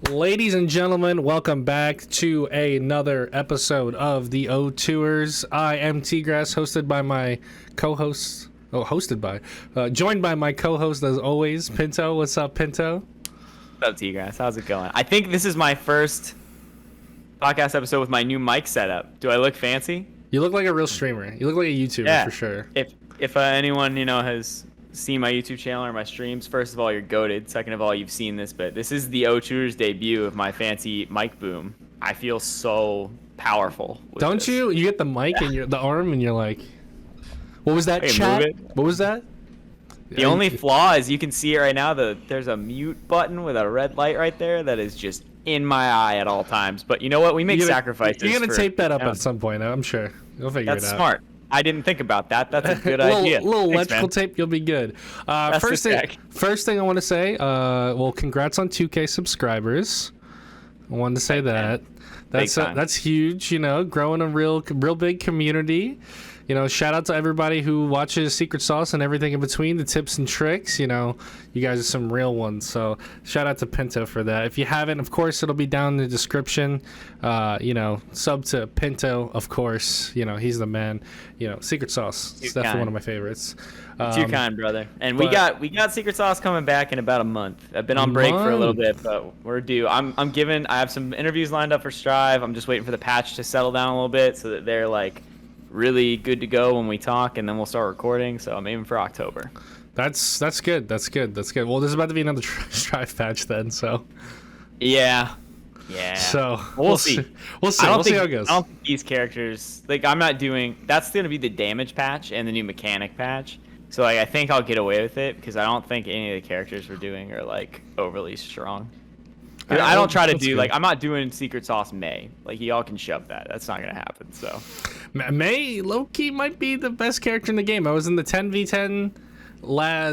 Ladies and gentlemen, welcome back to another episode of the O2ers. I am T-Grass, hosted by my co-host. Joined by my co-host as always, Pinto. What's up, Pinto? What's up, T-Grass? How's it going? I think this is my first podcast episode with my new mic setup. Do I look fancy? You look like a real streamer. You look like a YouTuber for sure. If anyone has seen my YouTube channel or my streams, first of all, you're goated. Second of all, you've seen this, but this is the O2ers debut of my fancy mic boom. I feel so powerful. Don't this. you? You get the mic and the arm, and you're like, what was that? Chat? What was that? The only flaw is you can see it right now. There's a mute button with a red light right there that is just in my eye at all times. But you know what? We make sacrifices. You're gonna tape that up at some point. I'm sure you'll figure it out. That's smart. I didn't think about that. That's a good idea. Little electrical tape, you'll be good. First thing I want to say, well, congrats on 2K subscribers. I wanted to say that. That's huge. You know, growing a real big community. You know, shout out to everybody who watches Secret Sauce and everything in between, the tips and tricks. You know, you guys are some real ones. So shout out to Pinto for that. If you haven't, of course, it'll be down in the description. You know, sub to Pinto, of course. You know, he's the man. You know, Secret Sauce. It's definitely one of my favorites. Too kind, brother. And we got Secret Sauce coming back in about a month. I've been on break for a little bit, but we're due. I have some interviews lined up for Strive. I'm just waiting for the patch to settle down a little bit so that they're like really good to go when we talk, and then we'll start recording. So I'm aiming for October. That's good. Well, there's about to be another Strive patch then, so yeah. So we'll see. We'll see how it goes. I don't think these characters, like, I'm not doing. That's going to be the damage patch and the new mechanic patch. So like, I think I'll get away with it because I don't think any of the characters we're doing are like overly strong. I don't try to do good. Like, I'm not doing Secret Sauce May. Like, y'all can shove that. That's not gonna happen. So May low-key might be the best character in the game. I was in the 10v10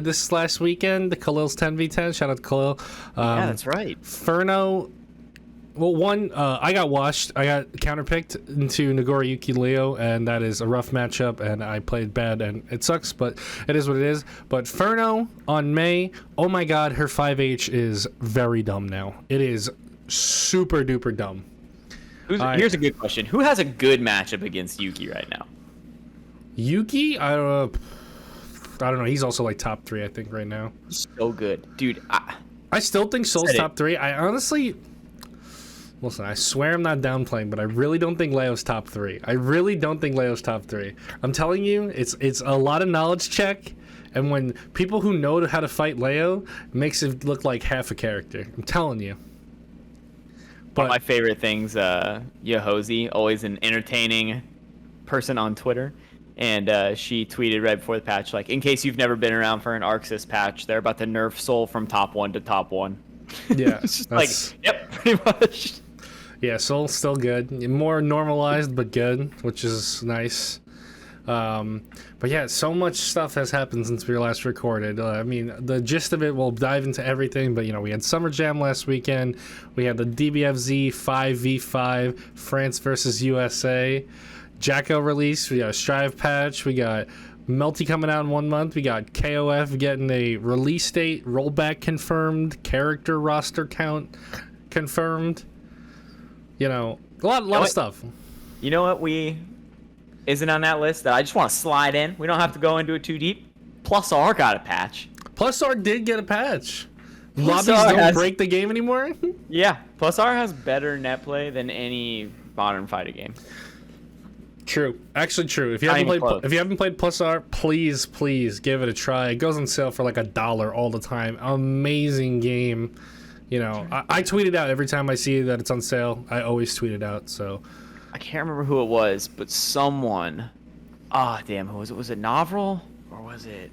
this last weekend, the Khalil's 10v10. Shout out to Khalil. Yeah, that's right. Furno. Well, I got washed. I got counterpicked into Nagoriyuki Leo, and that is a rough matchup, and I played bad, and it sucks, but it is what it is. But Furno on May, oh my god, her 5H is very dumb now. It is super duper dumb. Here's a good question. Who has a good matchup against Yuki right now? Yuki? I don't know. He's also like top 3, I think, right now. So good. Dude, I still think Soul's top 3. I honestly... Listen, I swear I'm not downplaying, but I really don't think Leo's top 3. I'm telling you, it's a lot of knowledge check, and when people who know how to fight Leo makes it look like half a character. I'm telling you. But one of my favorite things, Yahozi, always an entertaining person on Twitter, and she tweeted right before the patch, like, in case you've never been around for an Arxis patch, they're about to nerf Soul from top 1 to top 1. Yeah. It's just like, yep, pretty much. Yeah, Soul's still good. More normalized, but good, which is nice. But yeah, so much stuff has happened since we last recorded. I mean, the gist of it, we'll dive into everything, but, you know, we had Summer Jam last weekend. We had the DBFZ 5v5 France versus USA. Jacko release. We got a Strive patch. We got Melty coming out in 1 month. We got KOF getting a release date, rollback confirmed, character roster count confirmed. You know, a lot of stuff. You know what isn't on that list that I just want to slide in? We don't have to go into it too deep. Plus R got a patch. Plus R did get a patch. Lobbies don't break the game anymore? Yeah, Plus R has better net play than any modern fighting game. True. Actually true. If you haven't played Plus R, please give it a try. It goes on sale for like $1 all the time. Amazing game. You know, I tweet it out every time I see that it's on sale. I always tweet it out. So I can't remember who it was, but someone, who was it? Was it Novril or was it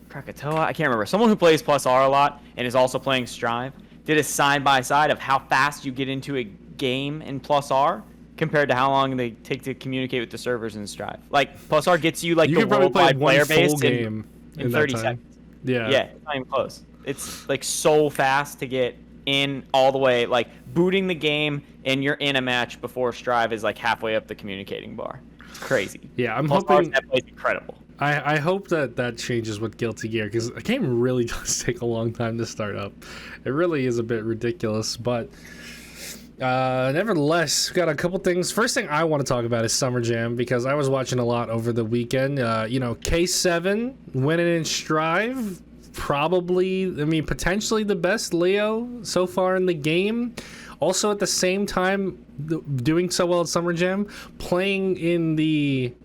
Krakatoa? I can't remember. Someone who plays Plus R a lot and is also playing Strive did a side-by-side of how fast you get into a game in Plus R compared to how long they take to communicate with the servers in Strive. Like, Plus R gets you like the worldwide player base in 30 seconds. Yeah, it's not even close. It's like so fast to get in all the way, like booting the game and you're in a match before Strive is like halfway up the communicating bar. It's crazy. Yeah, I'm Plus hoping that plays incredible. I hope that changes with Guilty Gear, because the game really does take a long time to start up. It really is a bit ridiculous, but nevertheless, we've got a couple things. First thing I want to talk about is Summer Jam, because I was watching a lot over the weekend. K7 winning in Strive, potentially the best Leo so far in the game. Also, at the same time, doing so well at Summer Jam, playing in the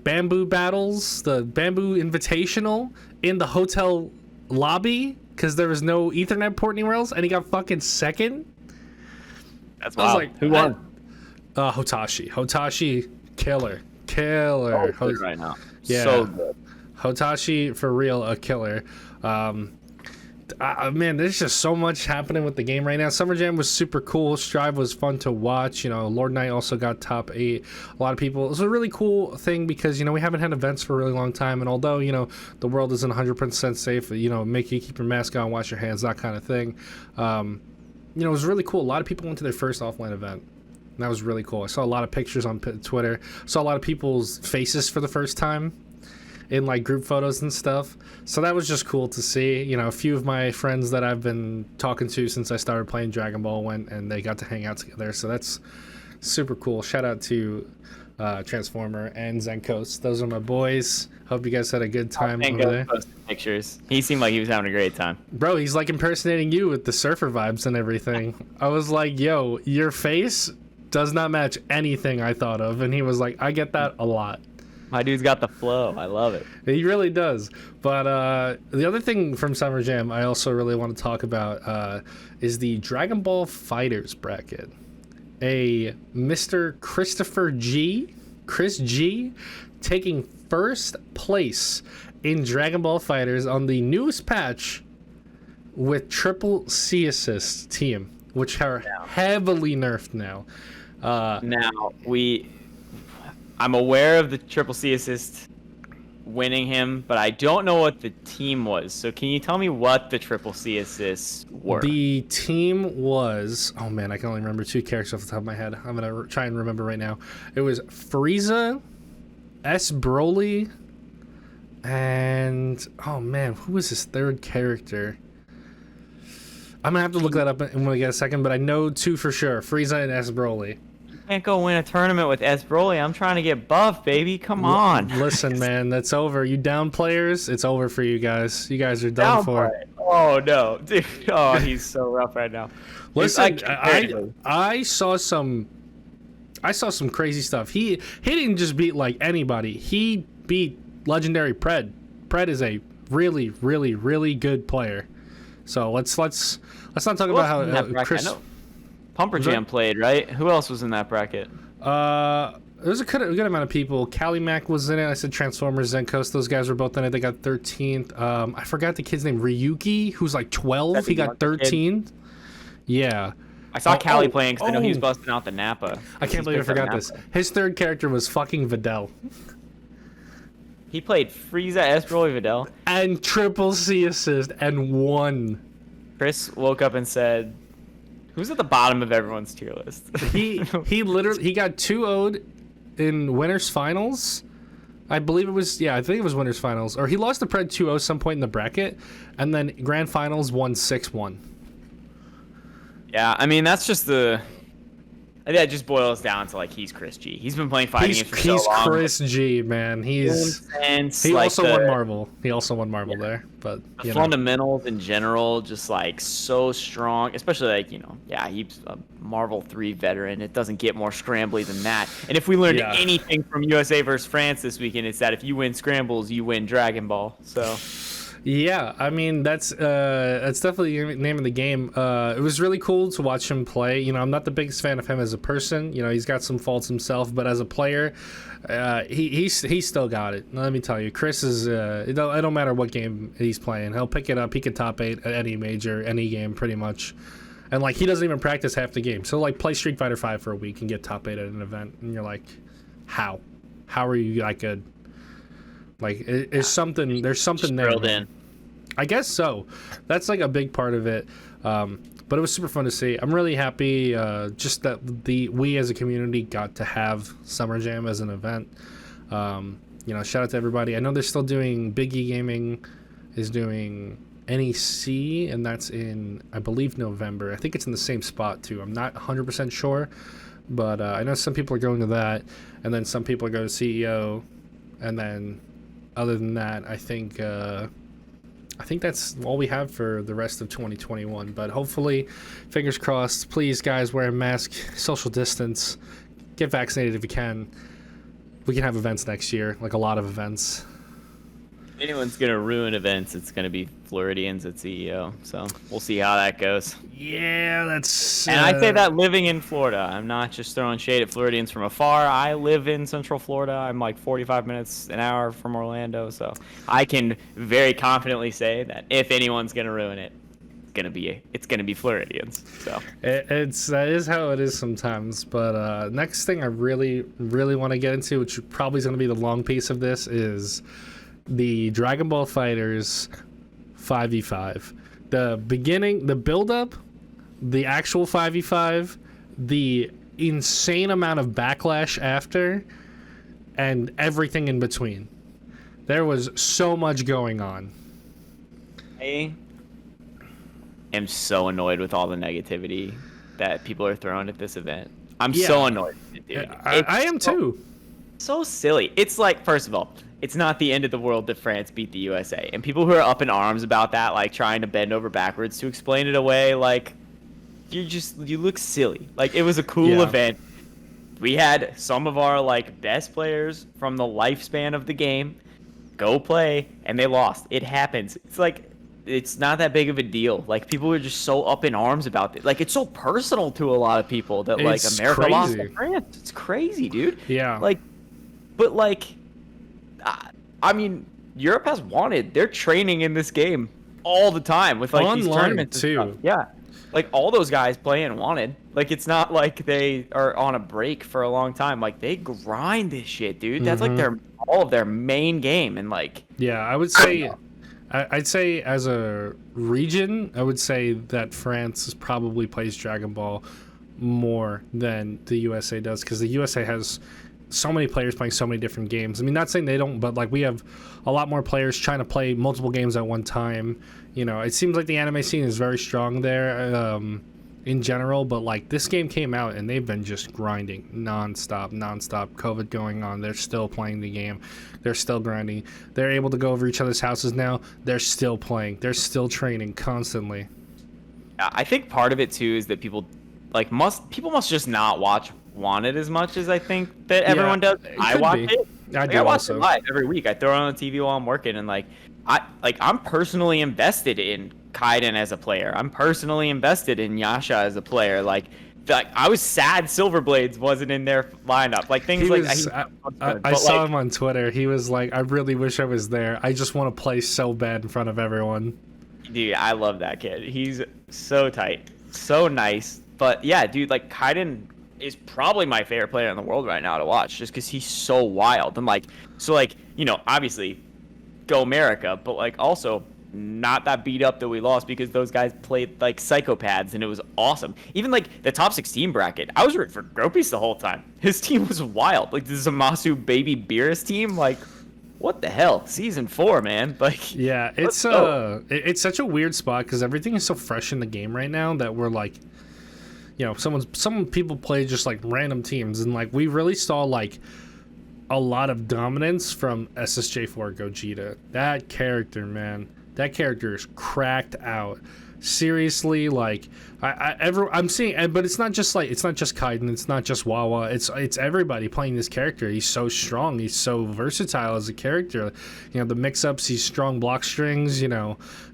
bamboo battles, the bamboo invitational in the hotel lobby, because there was no Ethernet port anywhere else, and he got fucking second. That's I was wild. like, Who won? Hotashi, killer. Oh, good right now. Yeah. So good. Hotashi, for real, a killer. Man, there's just so much happening with the game right now. Summer Jam was super cool. Strive was fun to watch. Lord Knight also got top 8. A lot of people. It was a really cool thing because, we haven't had events for a really long time. And although, the world isn't 100% safe, make you keep your mask on, wash your hands, that kind of thing. It was really cool. A lot of people went to their first offline event. And that was really cool. I saw a lot of pictures on Twitter. Saw a lot of people's faces for the first time in like group photos and stuff. So that was just cool to see. A few of my friends that I've been talking to since I started playing Dragon Ball went and they got to hang out together. So that's super cool. Shout out to Transformer and Zenkos. Those are my boys. Hope you guys had a good time over there. Posted pictures. He seemed like he was having a great time. Bro, he's like impersonating you with the surfer vibes and everything. I was like, yo, your face does not match anything I thought of. And he was like, I get that a lot. My dude's got the flow. I love it. He really does. But the other thing from Summer Jam I also really want to talk about is the Dragon Ball Fighters bracket. A Mr. Chris G, taking first place in Dragon Ball Fighters on the newest patch with triple C assist team, which are heavily nerfed now. I'm aware of the triple C assist winning him, but I don't know what the team was. So can you tell me what the triple C assists were? The team was... Oh, man, I can only remember 2 characters off the top of my head. I'm going to try and remember right now. It was Frieza, S. Broly, and... Oh, man, who was his third character? I'm going to have to look that up when we get a second, but I know 2 for sure. Frieza and S. Broly. Can't go win a tournament with S. Broly. I'm trying to get buff, baby. Come on. Listen, man, that's over. You down players, it's over for you guys. You guys are done for. Oh no, dude. Oh, he's so rough right now. Listen, I saw some crazy stuff. He didn't just beat like anybody. He beat legendary Pred. Pred is a really, really, really good player. So let's not talk about how Chris. Pumper Jam played, right? Who else was in that bracket? There's a good amount of people. Cali Mac was in it. I said Transformers, Zenkos. Those guys were both in it. They got 13th. I forgot the kid's name. Ryuki, who's like 12. He got 13th. Yeah. I saw Cali playing because I know he was busting out the Nappa. I can't believe I forgot this. His third character was fucking Videl. He played Frieza, S. Broly, Videl. And triple C assist and won. Chris woke up and said... Who's at the bottom of everyone's tier list? he got 2-0'd in winners finals. I believe it was I think it was winners finals, or he lost to Pred 2-0 some point in the bracket, and then grand finals won 6-1. Yeah, I mean that's just the. I think it just boils down to like he's Chris G. He's been playing fighting games for so long. He's Chris G, man. He also won Marvel. He also won Marvel there, but the fundamentals in general just like so strong, especially like he's a Marvel 3 veteran. It doesn't get more scrambly than that. And if we learned anything from USA versus France this weekend, it's that if you win scrambles, you win Dragon Ball. So. Yeah, I mean that's definitely the name of the game. It was really cool to watch him play. I'm not the biggest fan of him as a person. He's got some faults himself, but as a player, he still got it. Let me tell you, Chris is. It don't matter what game he's playing, he'll pick it up. He can top 8 at any major, any game, pretty much. And like he doesn't even practice half the game. So like play Street Fighter 5 for a week and get top 8 at an event, and you're like, how are you that good? Like, there's something there. In. I guess so. That's like a big part of it. But it was super fun to see. I'm really happy just that we as a community got to have Summer Jam as an event. shout out to everybody. I know they're still doing Big E Gaming is doing NEC, and that's in, I believe, November. I think it's in the same spot too. I'm not 100% sure, but I know some people are going to that, and then some people are going to CEO, and then other than that, I think that's all we have for the rest of 2021. But hopefully, fingers crossed. Please, guys, wear a mask, social distance, get vaccinated if you can. We can have events next year, like a lot of events. If anyone's gonna ruin events, it's gonna be Floridians at CEO. So we'll see how that goes. Yeah, that's. And I say that living in Florida. I'm not just throwing shade at Floridians from afar. I live in Central Florida. I'm like 45 minutes an hour from Orlando, so I can very confidently say that if anyone's gonna ruin it, it's gonna be Floridians. So that is how it is sometimes. But next thing I really want to get into, which probably is gonna be the long piece of this, is the Dragon Ball FighterZ 5v5. The beginning, the build-up, the actual 5v5, the insane amount of backlash after, and everything in between. There was so much going on. I am so annoyed with all the negativity that people are throwing at this event. I'm so annoyed with it, dude. I am too. So silly. It's like, first of all, it's not the end of the world that France beat the USA. And people who are up in arms about that, like trying to bend over backwards to explain it away, like, you look silly. Like, it was a cool event. We had some of our, like, best players from the lifespan of the game go play, and they lost. It happens. It's like, it's not that big of a deal. Like, people are just so up in arms about it. Like, it's so personal to a lot of people that, like, America lost to France. It's crazy, dude. Yeah. Like, but, like, I mean, Europe has wanted. They're training in this game all the time with, like, online, these tournaments too. and stuff. Yeah. Like, all those guys playing wanted. Like, it's not like they are on a break for a long time. Like, they grind this shit, dude. That's like all of their main game. And, like, yeah, I would say, I'd say as a region, I would say that France probably plays Dragon Ball more than the USA does, because the USA has so many players playing so many different games. I mean, not saying they don't, but like we have a lot more players trying to play multiple games at one time. It seems like the anime scene is very strong there in general, but like this game came out and they've been just grinding nonstop. COVID going on, they're still playing the game. They're still grinding. They're able to go over each other's houses now. They're still playing. They're still training constantly. I think part of it too is that people must just not watch Wanted as much as I think that everyone does. I watch it. I watch it live every week. I throw it on the TV while I'm working, and I'm personally invested in Kaiden as a player. I'm personally invested in Yasha as a player. Like I was sad Silverblades wasn't in their lineup. Like things I saw him on Twitter. He was like, I really wish I was there. I just want to play so bad in front of everyone. Dude, I love that kid. He's so tight, so nice. But yeah, dude, like Kaiden is probably my favorite player in the world right now to watch, just because he's so wild and obviously go America, but like also not that beat up that we lost, because those guys played like psychopaths and it was awesome. Even like the top 16 bracket, I was rooting for Gropis the whole time. His team was wild. Like the Zamasu Baby Beerus team, like what the hell? Season 4, man. Like yeah, it's such a weird spot because everything is so fresh in the game right now that we're like, some people play just like random teams, and like we really saw like a lot of dominance from SSJ4 Gogeta. That character, man, that character is cracked out. Seriously, like I'm seeing, but it's not just Kaiden, it's not just Wawa, it's everybody playing this character. He's so strong, he's so versatile as a character. The mix-ups, he's strong block strings,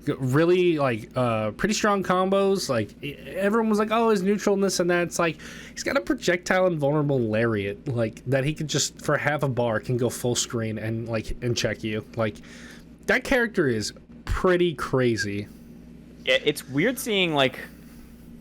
really like pretty strong combos. Like everyone was like, oh, his neutral and this and that. It's like he's got a projectile invulnerable lariat, like that he could just for half a bar can go full screen and check you. Like that character is pretty crazy. Yeah, it's weird seeing like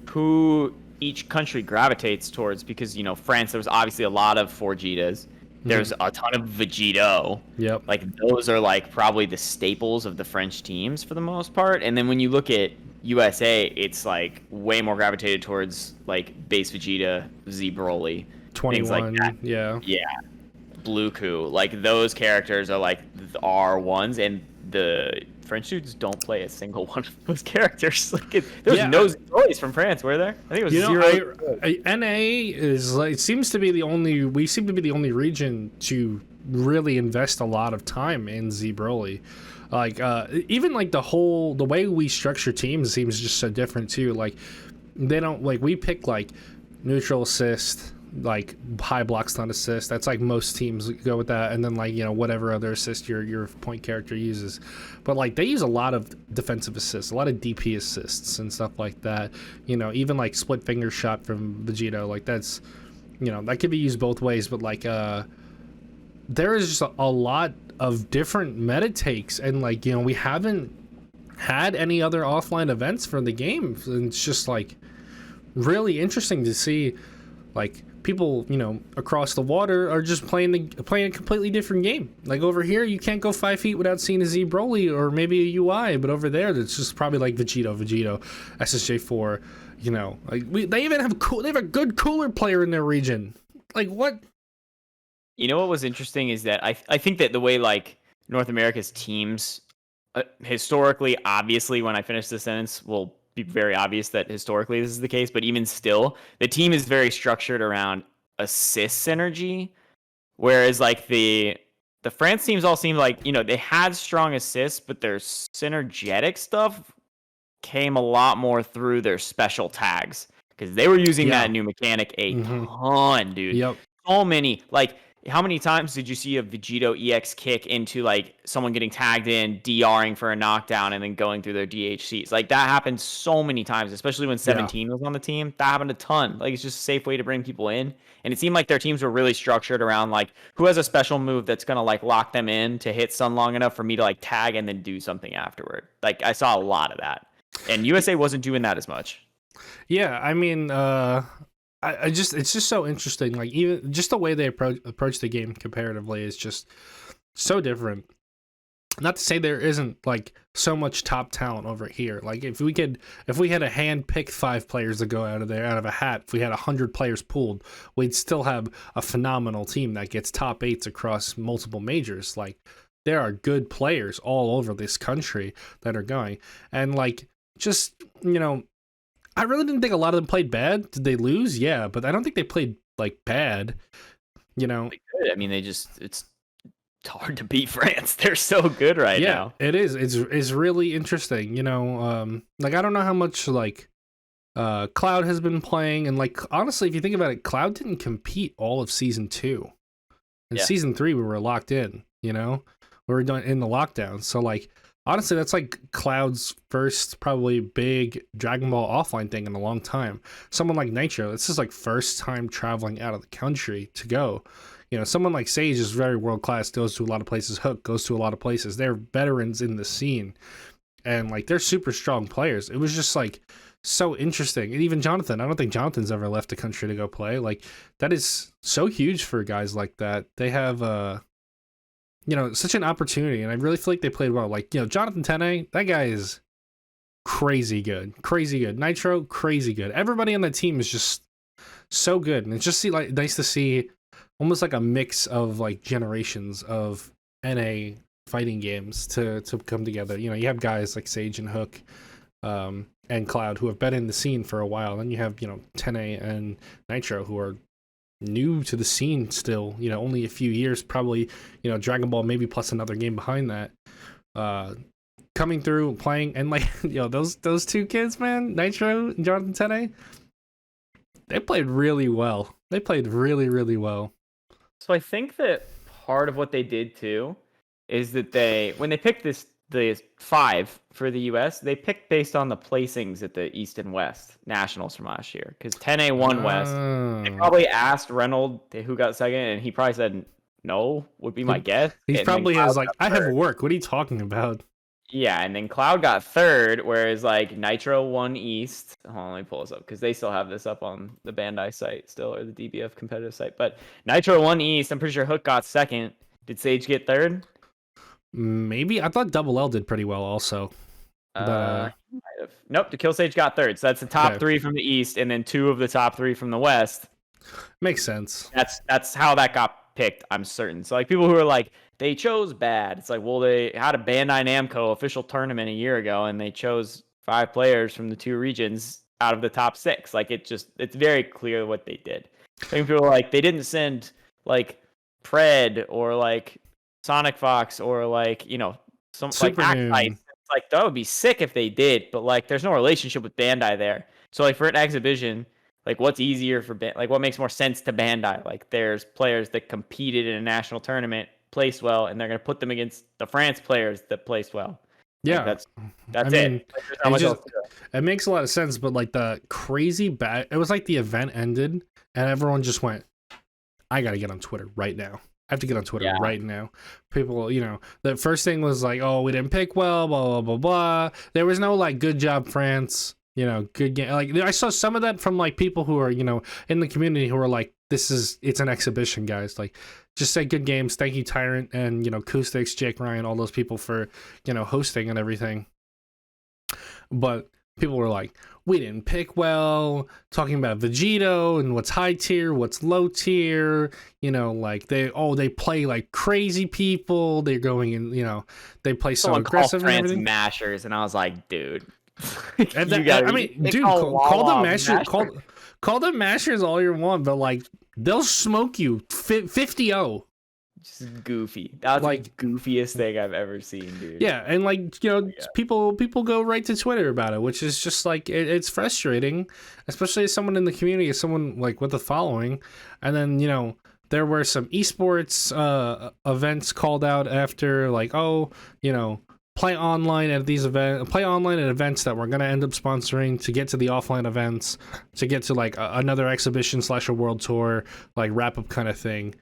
who each country gravitates towards, because France, there was obviously a lot of Forgitas. There's a ton of Vegito. Yep. Like those are like probably the staples of the French teams for the most part. And then when you look at USA, it's like way more gravitated towards like base Vegeta, Z Broly, 21. things like that. Yeah. Yeah. Blueku. Like those characters are like our ones, and the French dudes don't play a single one of those characters. Like there's no Zeroes from France, were there? I think it was zero. NA is like, it seems to be the only, we seem to be the only region to really invest a lot of time in Z Broly. Like even like the way we structure teams seems just so different too. Like they don't, like, we pick like neutral assist, like high block stun assist. That's like most teams go with that, and then like, you know, whatever other assist your point character uses. But like they use a lot of defensive assists, a lot of DP assists and stuff like that. You know, even like split finger shot from Vegito, like that's, you know, that could be used both ways. But like there is just a lot of different meta takes, and like, you know, we haven't had any other offline events for the game, and it's just like really interesting to see like people, you know, across the water are just playing a completely different game. Like over here, you can't go 5 feet without seeing a Z Broly or maybe a UI, but over there, it's just probably like Vegito, SSJ4. You know, like they even have they have a good cooler player in their region. Like what? You know what was interesting is that I think that the way like North America's teams historically, obviously, when I finish this sentence, will be very obvious that historically this is the case, but even still, the team is very structured around assist synergy, whereas like the France teams all seem like, you know, they had strong assists, but their synergetic stuff came a lot more through their special tags, because they were using that new mechanic a ton, dude. Yep. So many, like, how many times did you see a Vegito EX kick into like someone getting tagged in, DRing for a knockdown, and then going through their DHCs? Like that happened so many times, especially when 17 was on the team. That happened a ton. Like it's just a safe way to bring people in. And it seemed like their teams were really structured around like who has a special move that's gonna like lock them in to hit stun long enough for me to like tag and then do something afterward. Like I saw a lot of that. And USA wasn't doing that as much. Yeah, I mean, I just, it's just so interesting. Like even just the way they approach the game comparatively is just so different. Not to say there isn't like so much top talent over here. Like if we had a hand pick 5 players to go out of a hat, if we had 100 players pooled, we'd still have a phenomenal team that gets top 8s across multiple majors. Like there are good players all over this country that are going, and like just, you know, I really didn't think a lot of them played bad. Did they lose? Yeah, but I don't think they played like bad. You know, I mean, it's hard to beat France. They're so good right now. Yeah, it is. It's really interesting. You know, like I don't know how much like Cloud has been playing, and like honestly, if you think about it, Cloud didn't compete all of season 2. In season 3, we were locked in. You know, we were in the lockdown. So like, honestly, that's like Cloud's first probably big Dragon Ball offline thing in a long time. Someone like Nitro, this is like first time traveling out of the country to go. You know, someone like Sage is very world class, goes to a lot of places. Hook goes to a lot of places. They're veterans in the scene, and like they're super strong players. It was just like so interesting. And even Jonathan, I don't think Jonathan's ever left the country to go play. Like that is so huge for guys like that. They have you know, such an opportunity, and I really feel like they played well. Like, you know, Jonathan Tene, that guy is crazy good. Nitro, crazy good. Everybody on the team is just so good, and it's just nice to see almost like a mix of like generations of NA fighting games to come together. You know, you have guys like Sage and Hook, and Cloud who have been in the scene for a while. Then you have, you know, Tene and Nitro who are new to the scene still, you know, only a few years, probably, you know, Dragon Ball maybe plus another game behind that, coming through playing, and like, you know, those two kids, man, Nitro and Jonathan Tene, they played really well. They played really, really well. So I think that part of what they did too is that when they picked the 5 for the US, they picked based on the placings at the East and West Nationals from last year. Because 10A won West. They probably asked Reynolds who got second, and he probably said no, would be my guess. He probably has like, I have work. What are you talking about? Yeah, and then Cloud got 3rd, whereas like Nitro won East. Hold on, let me pull this up because they still have this up on the Bandai site still, or the DBF competitive site. But Nitro won East. I'm pretty sure Hook got 2nd. Did Sage get 3rd? Maybe. I thought Double L did pretty well also. Might have. Nope, the Kill Sage got 3rd. So that's the top 3 from the East, and then 2 of the top 3 from the West. Makes sense. That's how that got picked, I'm certain. So like people who are like, they chose bad. It's like, well, they had a Bandai Namco official tournament a year ago, and they chose 5 players from the 2 regions out of the top 6. Like it's very clear what they did. I think people are like, they didn't send like Pred or like Sonic Fox or like, some like Actite. It's like that would be sick if they did, but like there's no relationship with Bandai there. So like for an exhibition, like what's easier for like what makes more sense to Bandai? Like there's players that competed in a national tournament, placed well, and they're gonna put them against the France players that placed well. Yeah, like, that's it. Like, it makes a lot of sense, but like the crazy bad, it was like the event ended and everyone just went, I gotta get on Twitter right now. I have to get on Twitter right now. People, the first thing was like, oh, we didn't pick well, blah, blah, blah, blah. There was no like, good job, France. Good game. Like I saw some of that from like people who are, in the community who are like, it's an exhibition, guys. Like, just say good games. Thank you, Tyrant, and Acoustics, Jake Ryan, all those people for, hosting and everything. But people were like, we didn't pick well, talking about Vegito and what's high tier, what's low tier, like they play like crazy people. They're going in, they play so aggressive and everything. Mashers, and I was like, dude. And dude, call them mashers. Call them mashers all you want, but like they'll smoke you 50-0. Just goofy. That's like the goofiest thing I've ever seen, dude. Yeah, and like people go right to Twitter about it, which is just like it's frustrating, especially as someone in the community, as someone like with a following. And then there were some esports events called out after, like, play online at events that we're gonna end up sponsoring to get to the offline events, to get to like another exhibition / a world tour, like wrap up kind of thing.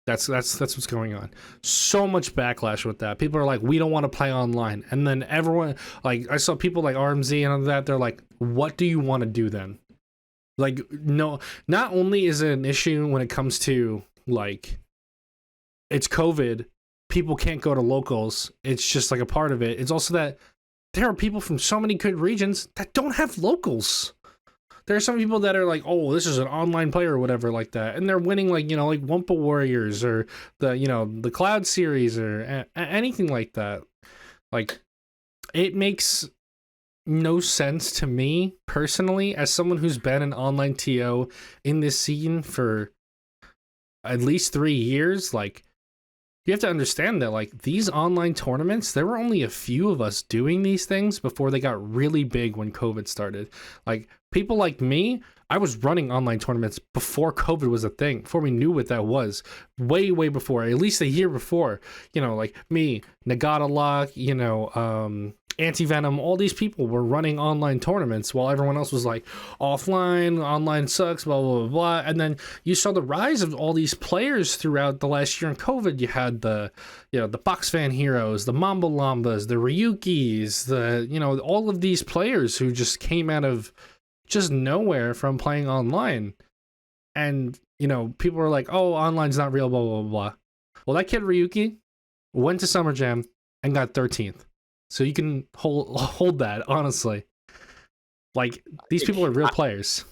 That's what's going on. So much backlash with that. People are like, we don't want to play online, and then everyone, like, I saw people like RMZ and all that. They're like, what do you want to do then? Like, no, not only is it an issue when it comes to like, it's COVID. People can't go to locals. It's just like a part of it. It's also that there are people from so many good regions that don't have locals. There are some people that are like, oh, this is an online player or whatever like that, and they're winning like like Wumpa Warriors or the Cloud Series or anything like that. Like, it makes no sense to me personally, as someone who's been an online TO in this scene for at least 3 years. Like, you have to understand that like these online tournaments, there were only a few of us doing these things before they got really big when COVID started. Like, people like me, I was running online tournaments before COVID was a thing, before we knew what that was, way before, at least a year before. Like me, Nagata Lock, Anti-Venom, all these people were running online tournaments while everyone else was like, offline, online sucks, blah, blah, blah, blah. And then you saw the rise of all these players throughout the last year in COVID. You had the Box Fan Heroes, the Mamba Lambas, the Ryukis, all of these players who just came out of just nowhere from playing online. And, people were like, oh, online's not real, blah, blah, blah. Well, that kid Ryuki went to Summer Jam and got 13th. So you can hold that, honestly. Like, these people are real players.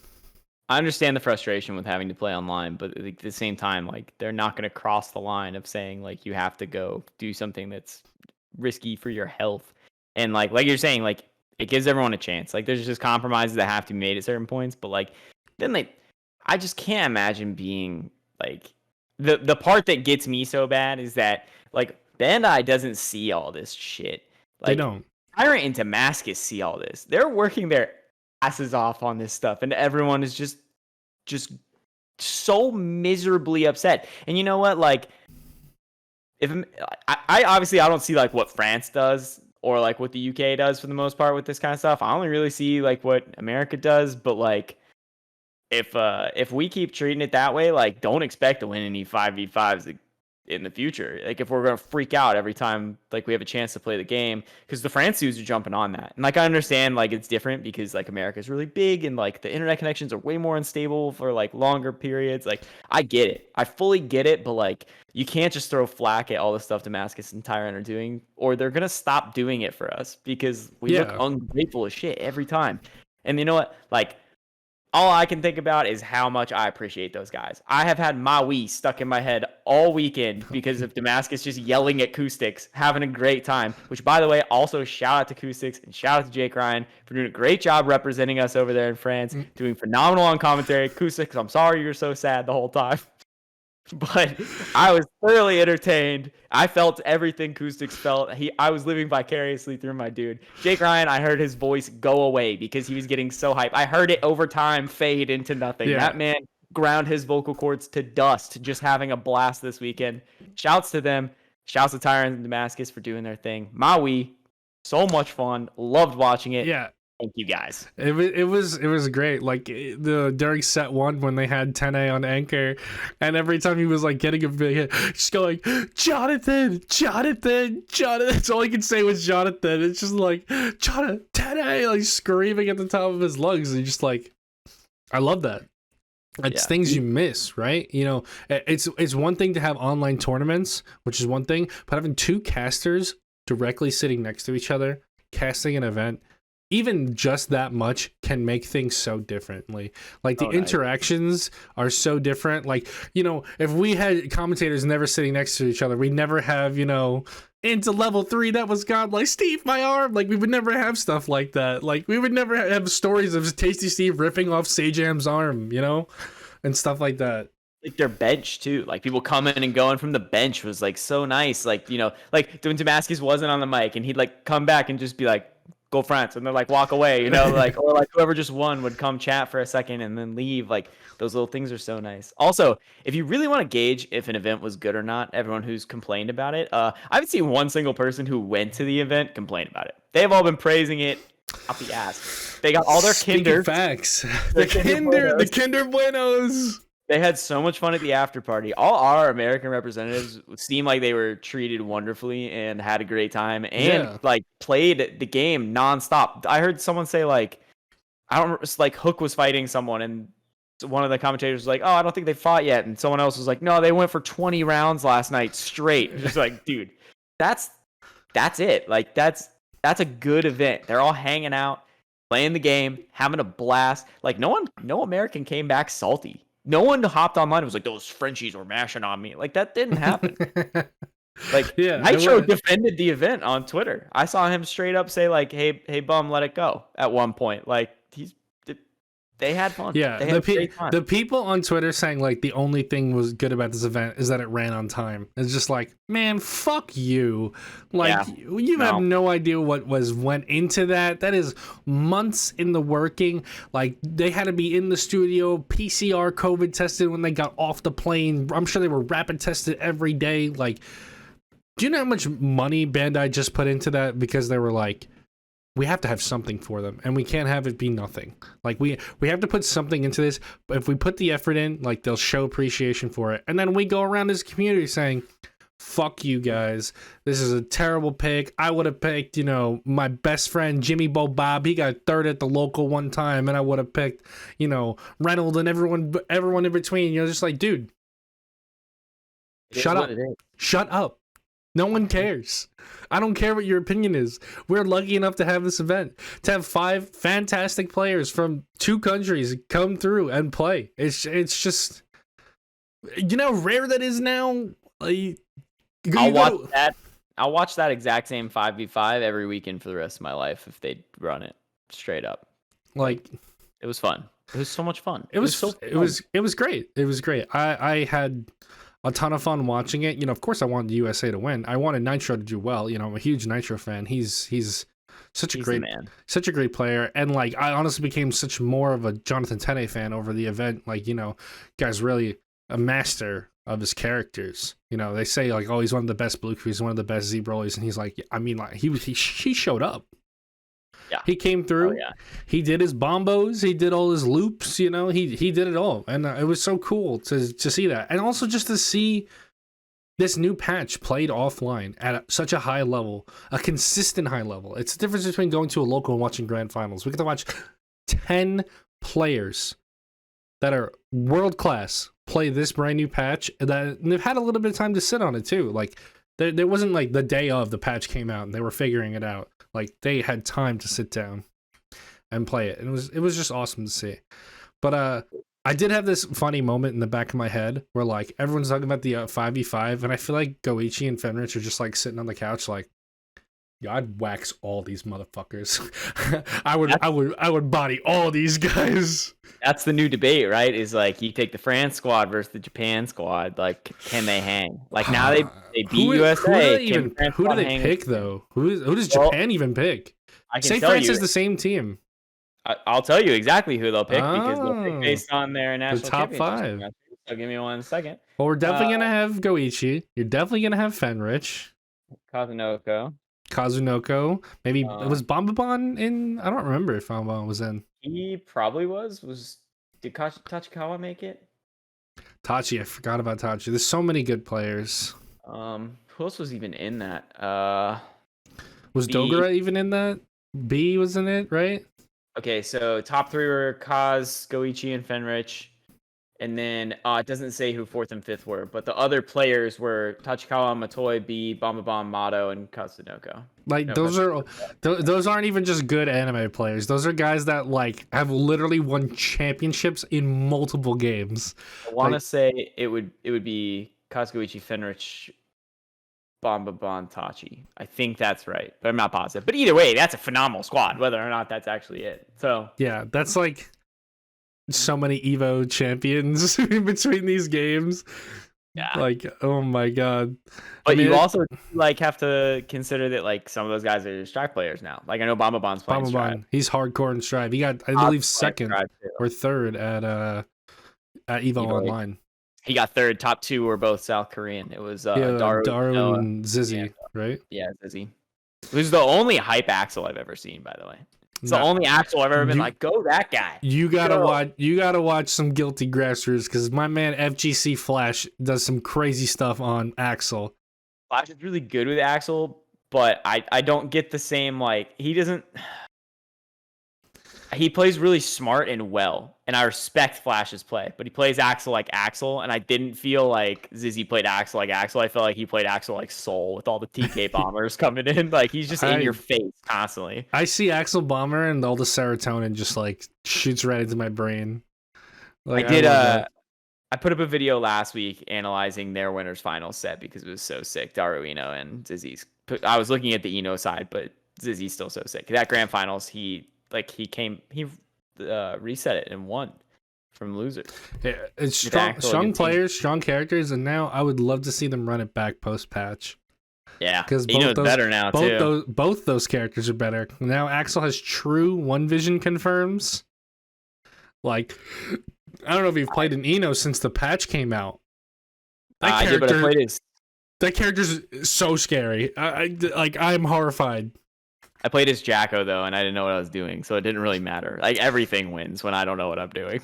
I understand the frustration with having to play online, but at the same time, like, they're not going to cross the line of saying, like, you have to go do something that's risky for your health. And, like you're saying, like, it gives everyone a chance. Like, there's just compromises that have to be made at certain points. But, like, then, I just can't imagine being, like, the part that gets me so bad is that, like, Bandai doesn't see all this shit. Like, they don't. Tyrant and Damascus see all this. They're working their asses off on this stuff, and everyone is just so miserably upset. And you know what? Like, if I obviously I don't see like what France does or like what the UK does for the most part with this kind of stuff. I only really see like what America does. But like, if we keep treating it that way, like, don't expect to win any 5v5s in the future. Like, if we're gonna freak out every time like we have a chance to play the game, because the France dudes are jumping on that. And like, I understand like it's different because like America's really big and like the internet connections are way more unstable for like longer periods. Like, I get it, I fully get it, but like, you can't just throw flack at all the stuff Damascus and Tyrant are doing, or they're gonna stop doing it for us because we look ungrateful as shit every time. And you know what? Like, all I can think about is how much I appreciate those guys. I have had Maui stuck in my head all weekend because of Damascus just yelling at Acoustics, having a great time. Which, by the way, also shout out to Acoustics and shout out to Jake Ryan for doing a great job representing us over there in France, doing phenomenal on commentary. Acoustics, I'm sorry you're so sad the whole time. But I was thoroughly entertained. I felt everything Acoustics felt. I was living vicariously through my dude. Jake Ryan, I heard his voice go away because he was getting so hyped. I heard it over time fade into nothing. Yeah. That man ground his vocal cords to dust, just having a blast this weekend. Shouts to them. Shouts to Tyrant and Damascus for doing their thing. Maui, so much fun. Loved watching it. Yeah. Thank you guys. It was great. Like during set 1 when they had 10A on anchor, and every time he was like getting a big hit, just going Jonathan. That's all he could say was Jonathan. It's just like Jonathan 10A, like screaming at the top of his lungs. And just like, I love that. It's things you miss, right? You know, it's one thing to have online tournaments, which is one thing, but having 2 casters directly sitting next to each other, casting an event, even just that much can make things so differently. Like the interactions are so different. Like, you know, if we had commentators never sitting next to each other, we'd never have, you know, into level 3 that was God, like Steve, my arm. Like we would never have stuff like that. Like we would never have stories of Tasty Steve ripping off Sajam's arm, you know, and stuff like that. Like their bench too, like people coming and going from the bench was like so nice. Like, you know, like when Damascus wasn't on the mic and he'd like come back and just be like, go France, and they're like walk away, you know, like, or like whoever just won would come chat for a second and then leave. Like those little things are so nice. Also, if you really want to gauge if an event was good or not, everyone who's complained about it, I haven't seen one single person who went to the event complain about it. They've all been praising it up the ass. They got all their Kinder facts. The Kinder Buenos. They had so much fun at the after party. All our American representatives seemed like they were treated wonderfully and had a great time and like played the game nonstop. I heard someone say like, I don't like Hook was fighting someone and one of the commentators was like, oh, I don't think they fought yet. And someone else was like, no, they went for 20 rounds last night straight. Just like, dude, that's it. Like that's a good event. They're all hanging out, playing the game, having a blast. Like no American came back salty. No one hopped online and was like, those Frenchies were mashing on me. Like, that didn't happen. Like, Nitro defended the event on Twitter. I saw him straight up say, like, hey, bum, let it go at one point. Like, they had fun. Yeah, they had a great time. The people on Twitter saying, like, the only thing was good about this event is that it ran on time. It's just like, man, fuck you. Like, you have no idea what went into that. That is months in the working. Like, they had to be in the studio, PCR COVID tested when they got off the plane. I'm sure they were rapid tested every day. Like, do you know how much money Bandai just put into that? Because they were like, we have to have something for them, and we can't have it be nothing. Like, we have to put something into this, but if we put the effort in, like, they'll show appreciation for it. And then we go around this community saying, fuck you guys. This is a terrible pick. I would have picked, you know, my best friend, Jimmy Bo Bob. He got third at the local one time, and I would have picked, you know, Reynolds and everyone in between. You know, just like, dude, shut up. Shut up. No one cares. I don't care what your opinion is. We're lucky enough to have this event, to have 5 fantastic players from 2 countries come through and play. It's just, you know how rare that is now. Like, I'll watch that exact same 5v5 every weekend for the rest of my life if they run it straight up. Like, it was fun. It was so much fun. It was great. It was great. I had a ton of fun watching it. You know, of course I wanted the USA to win. I wanted Nitro to do well. You know, I'm a huge Nitro fan. He's such a great player. And like, I honestly became such more of a Jonathan Tene fan over the event. Like, you know, guy's really a master of his characters. You know, they say like, oh, he's one of the best Blue Crews, one of the best Z Broly's, and he's like, I mean, like he showed up. Yeah. He came through. He did his bombos. He did all his loops. You know, he did it all, and it was so cool to see that, and also just to see this new patch played offline at such a high level, a consistent high level. It's the difference between going to a local and watching grand finals. We get to watch 10 players that are world class play this brand new patch, and they've had a little bit of time to sit on it too. Like there wasn't like the day of the patch came out and they were figuring it out. Like they had time to sit down and play it, and it was just awesome to see. But I did have this funny moment in the back of my head where like everyone's talking about the 5v5, and I feel like Goichi and Fenrich are just like sitting on the couch like, yeah, I'd wax all these motherfuckers. I would body all these guys. That's the new debate, right? Is like you take the France squad versus the Japan squad. Like, can they hang? Like now they beat USA. Who do they pick though? Who does Japan even pick? I can Say tell France you, is the same team. I'll tell you exactly who they'll pick because they'll pick based on their national the top championship. 5. So give me 1 second. Well, we're definitely gonna have Goichi. You're definitely gonna have Fenrich. Kazunoko. Maybe it was Bombabon in. I don't remember if Bombabon was in. He probably was. Did Tachikawa make it? Tachi, I forgot about Tachi. There's so many good players. Who else was even in that? Was B. Dogura even in that? B was in it, right? Okay, so top 3 were Kaz, Goichi, and Fenrich. And then it doesn't say who 4th and 5th were, but the other players were Tachikawa, Matoi, B, Bombabon, Mato, and Kazunoko. Like those aren't even just good anime players. Those are guys that like have literally won championships in multiple games. I want to say it would be Kaz, Goichi, Fenrich, Bombabon, Tachi. I think that's right, but I'm not positive. But either way, that's a phenomenal squad, whether or not that's actually it. So yeah, that's like so many Evo champions in between these games. Yeah. Like, oh my god. But you also like have to consider that like some of those guys are Strive players now. Like I know Bombabon's playing Strive. He's hardcore in Strive. He got, I believe, 2nd or 3rd at Evo Online. He got 3rd. Top 2 were both South Korean. It was Daru and Zizzy, right? Yeah, Zizzy. It was the only hype Axel I've ever seen, by the way. It's the only Axel I've ever been like, go that guy. You gotta watch some Guilty Grassroots because my man FGC Flash does some crazy stuff on Axel. Flash is really good with Axel, but I don't get the same like he plays really smart and well, and I respect Flash's play, but he plays Axel like Axel, and I didn't feel like Zizzy played Axel like Axel. I felt like he played Axel like Soul with all the TK bombers coming in. Like he's just in your face constantly. I see Axel Bomber and all the serotonin just like shoots right into my brain. Like I put up a video last week analyzing their winners final set because it was so sick. Daru Ino and Zizzy's. I was looking at the Ino side, but Zizzy's still so sick. That grand finals, he reset it and won from losers. Yeah, it's strong players, strong characters, and now I would love to see them run it back post patch. Yeah, because better now too. Both those characters are better now. Axel has true one vision confirms. Like, I don't know if you've played an Eno since the patch came out. I did, but I played his. That character's so scary. I'm horrified. I played as Jacko though, and I didn't know what I was doing, so it didn't really matter. Like everything wins when I don't know what I'm doing.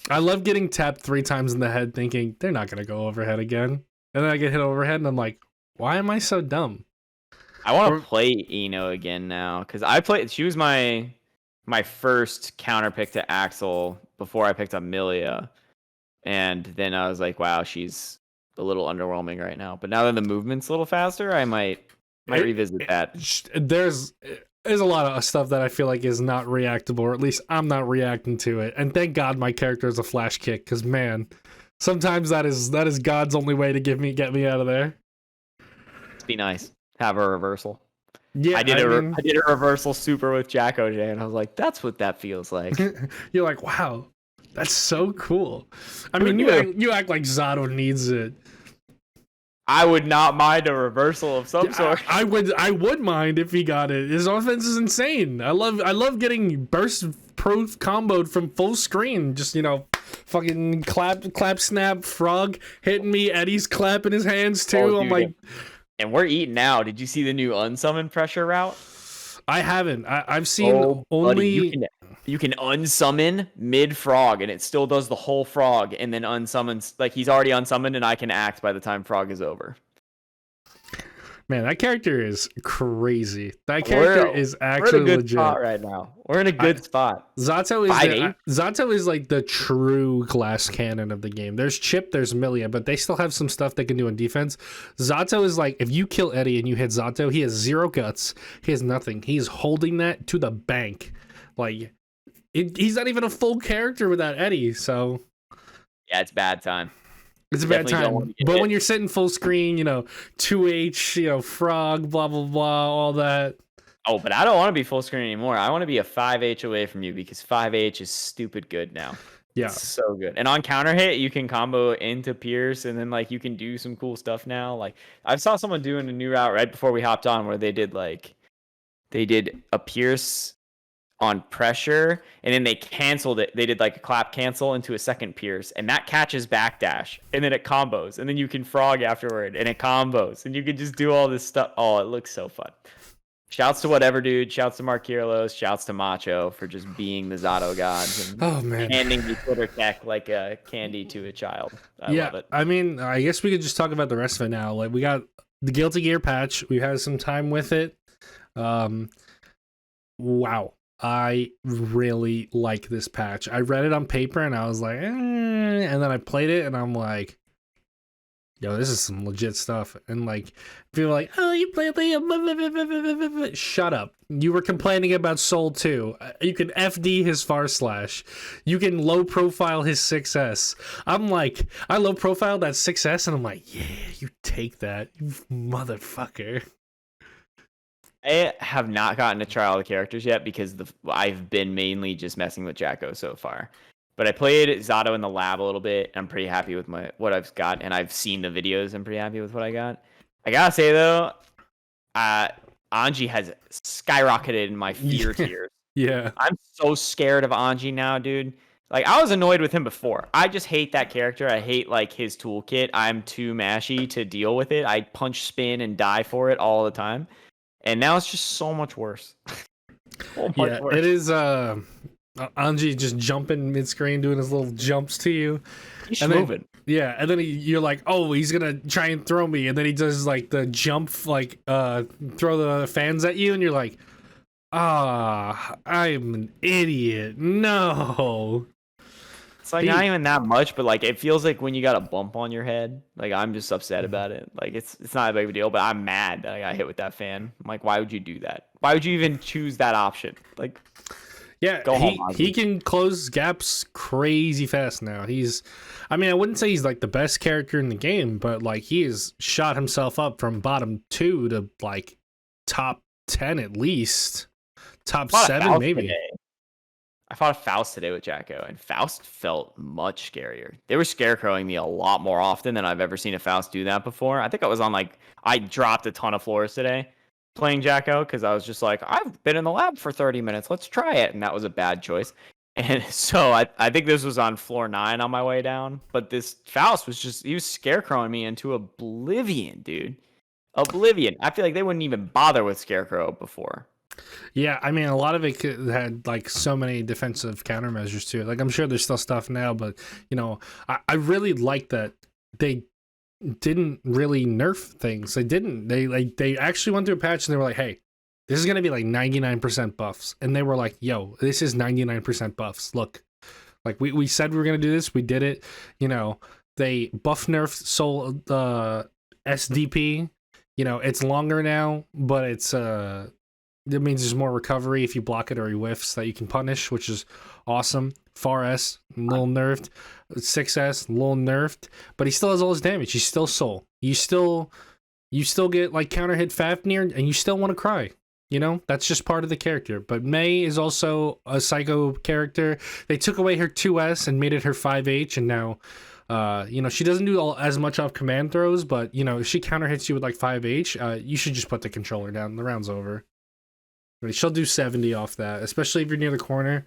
I love getting tapped 3 times in the head, thinking they're not gonna go overhead again, and then I get hit overhead, and I'm like, why am I so dumb? I want to play Eno again now because I played. She was my first counter pick to Axel before I picked up Milia, and then I was like, wow, she's a little underwhelming right now. But now that the movement's a little faster, I might revisit that. There's a lot of stuff that I feel like is not reactable, or at least I'm not reacting to it. And thank God my character is a flash kick, because man, sometimes that is God's only way to get me out of there. Be nice. Have a reversal. Yeah, I did a reversal super with Jacko J, and I was like, that's what that feels like. You're like, wow, that's so cool. I mean, you act like Zato needs it. I would not mind a reversal of some sort. I would mind if he got it. His offense is insane. I love getting burst proof comboed from full screen. Just, fucking clap snap frog hitting me. Eddie's clapping his hands too. Oh, I'm like, and we're eating now. Did you see the new unsummon pressure route? I haven't. I've seen only. Buddy, you can unsummon mid frog, and it still does the whole frog, and then unsummons. Like he's already unsummoned, and I can act by the time frog is over. Man, that character is crazy. That character is actually we're in a good legit. Spot right now. We're in a good spot. Zato is like the true glass cannon of the game. There's Chip, there's Milia, but they still have some stuff they can do in defense. Zato is like, if you kill Eddie and you hit Zato, he has 0 guts. He has nothing. He's holding that to the bank. Like, he's not even a full character without Eddie, so Yeah, it's bad time. it's a bad Definitely don't want time. to get But hit. when you're sitting full screen, 2H, frog, blah blah blah, all that. Oh, but I don't want to be full screen anymore. I want to be a 5H away from you because 5H is stupid good now. Yeah. It's so good. And on counter hit, you can combo into Pierce, and then like you can do some cool stuff now. Like I saw someone doing a new route right before we hopped on where they did a Pierce on pressure, and then they canceled it. They did like a clap cancel into a second Pierce, and that catches backdash, and then it combos, and then you can frog afterward, and it combos, and you can just do all this stuff. Oh, it looks so fun. Shouts to whatever, dude. Shouts to Mark Kirlos. Shouts to Macho for just being the Zato god and Oh man. handing me Twitter tech like a candy to a child. I love it. I mean, I guess we could just talk about the rest of it now. Like, we got the Guilty Gear patch. We had some time with it. Wow. I really like this patch. I read it on paper and I was like, and then I played it and I'm like, yo, this is some legit stuff. And like, people are like, oh, you play, shut up. You were complaining about Soul 2. You can FD his far slash. You can low profile his 6S. I'm like, I low profile that 6S and I'm like, yeah, you take that, you motherfucker. I have not gotten to try all the characters yet because I've been mainly just messing with Jacko so far. But I played Zato in the lab a little bit. I'm pretty happy with what I've got, and I've seen the videos. I'm pretty happy with what I got. I gotta say though, Anji has skyrocketed in my fear tiers. Yeah. I'm so scared of Anji now, dude. Like I was annoyed with him before. I just hate that character. I hate like his toolkit. I'm too mashy to deal with it. I punch, spin, and die for it all the time. And now it's just so much worse. Worse. It is Anji just jumping mid-screen, doing his little jumps to you. He's and moving. And then you're like, oh, he's gonna try and throw me, and then he does like the jump, like throw the fans at you, and you're like, I'm an idiot. No. It's like not even that much, but like it feels like when you got a bump on your head. Like I'm just upset about it. Like it's not a big of a deal, but I'm mad that I got hit with that fan. I'm like, why would you do that? Why would you even choose that option? Like, yeah, go home, he can close gaps crazy fast now. I wouldn't say he's like the best character in the game, but like he has shot himself up from bottom 2 to like top 10 at least, top 7 maybe. Today. I fought a Faust today with Jacko, and Faust felt much scarier. They were scarecrowing me a lot more often than I've ever seen a Faust do that before. I think I dropped a ton of floors today playing Jacko because I was just like, I've been in the lab for 30 minutes. Let's try it. And that was a bad choice. And so I think this was on floor 9 on my way down. But this Faust he was scarecrowing me into oblivion, dude. Oblivion. I feel like they wouldn't even bother with Scarecrow before. Yeah, a lot of it had like so many defensive countermeasures too. Like I'm sure there's still stuff now, but I really like that they didn't really nerf things. They didn't. They actually went through a patch and they were like, hey, this is gonna be like 99% buffs, and they were like, yo, this is 99% buffs. Look, like we said we were gonna do this, we did it. They buff nerfed Soul SDP. It's longer now, but it means there's more recovery if you block it or he whiffs that you can punish, which is awesome. 4S, a little nerfed. 6S, a little nerfed. But he still has all his damage. He's still Soul. You still get like counter hit Fafnir and you still want to cry. That's just part of the character. But Mei is also a psycho character. They took away her 2S and made it her 5H, and now she doesn't do as much off command throws, but if she counter hits you with like 5H, you should just put the controller down. The round's over. She'll do 70 off that, especially if you're near the corner.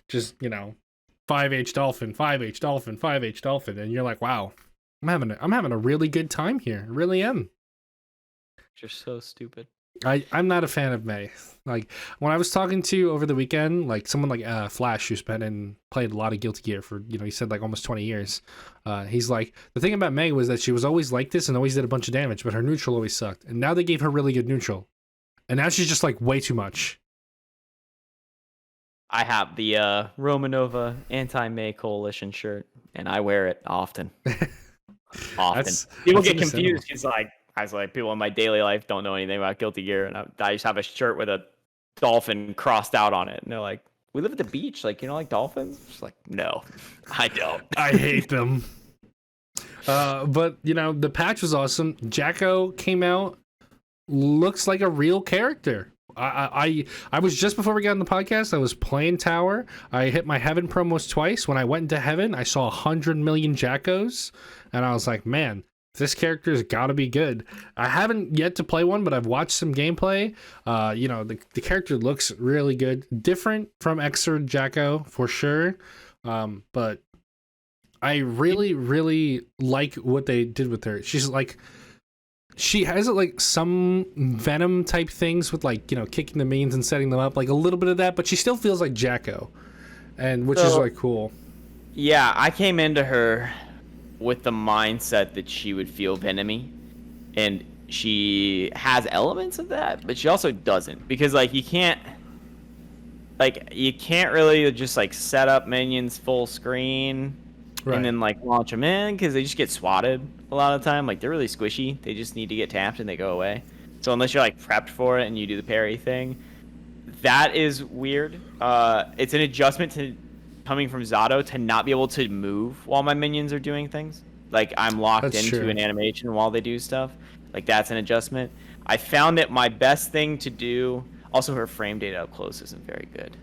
Just 5H Dolphin, 5H Dolphin, 5H Dolphin, and you're like, wow, I'm having a really good time here. I really am. You're so stupid. I'm not a fan of Mei. Like when I was talking to you over the weekend, like someone like Flash, who's been and played a lot of Guilty Gear for he said like almost 20 years. He's like, the thing about Mei was that she was always like this and always did a bunch of damage, but her neutral always sucked. And now they gave her really good neutral. And now she's just like way too much. I have the Romanova Anti-Mei Coalition shirt, and I wear it often. People get confused because people in my daily life don't know anything about Guilty Gear, and I just have a shirt with a dolphin crossed out on it, and they're like, we live at the beach, like, like dolphins. She's like, no, I don't. I hate them. But the patch was awesome. Jacko came out, looks like a real character. I was just before we got on the podcast, I was playing Tower. I hit my Heaven promos twice. When I went into Heaven, I saw 100 million Jackos, and I was like, man, this character's got to be good. I haven't yet to play one, but I've watched some gameplay. The character looks really good, different from Xrd Jacko for sure. But I really, really like what they did with her. She's like, she has like some Venom type things with like, kicking the minions and setting them up, like a little bit of that, but she still feels like Jacko, and which is like cool. Yeah, I came into her with the mindset that she would feel Venomy, and she has elements of that, but she also doesn't, because like you can't really just like set up minions full screen. Right. And then like launch them in, because they just get swatted a lot of the time. Like they're really squishy. They just need to get tapped and they go away. So unless you're like prepped for it and you do the parry thing, that is weird. It's an adjustment to coming from Zato to not be able to move while my minions are doing things. Like I'm locked into an animation while they do stuff. Like that's an adjustment. I found that my best thing to do. Also, her frame data up close isn't very good.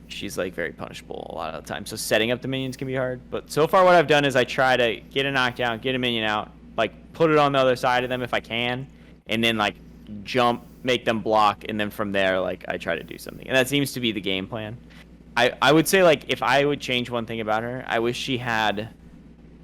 She's like very punishable a lot of the time, so setting up the minions can be hard. But so far what I've done is I try to get a knockdown, get a minion out, like put it on the other side of them if I can, and then like jump, make them block, and then from there like I try to do something. And that seems to be the game plan. I would say like if I would change one thing about her, I wish she had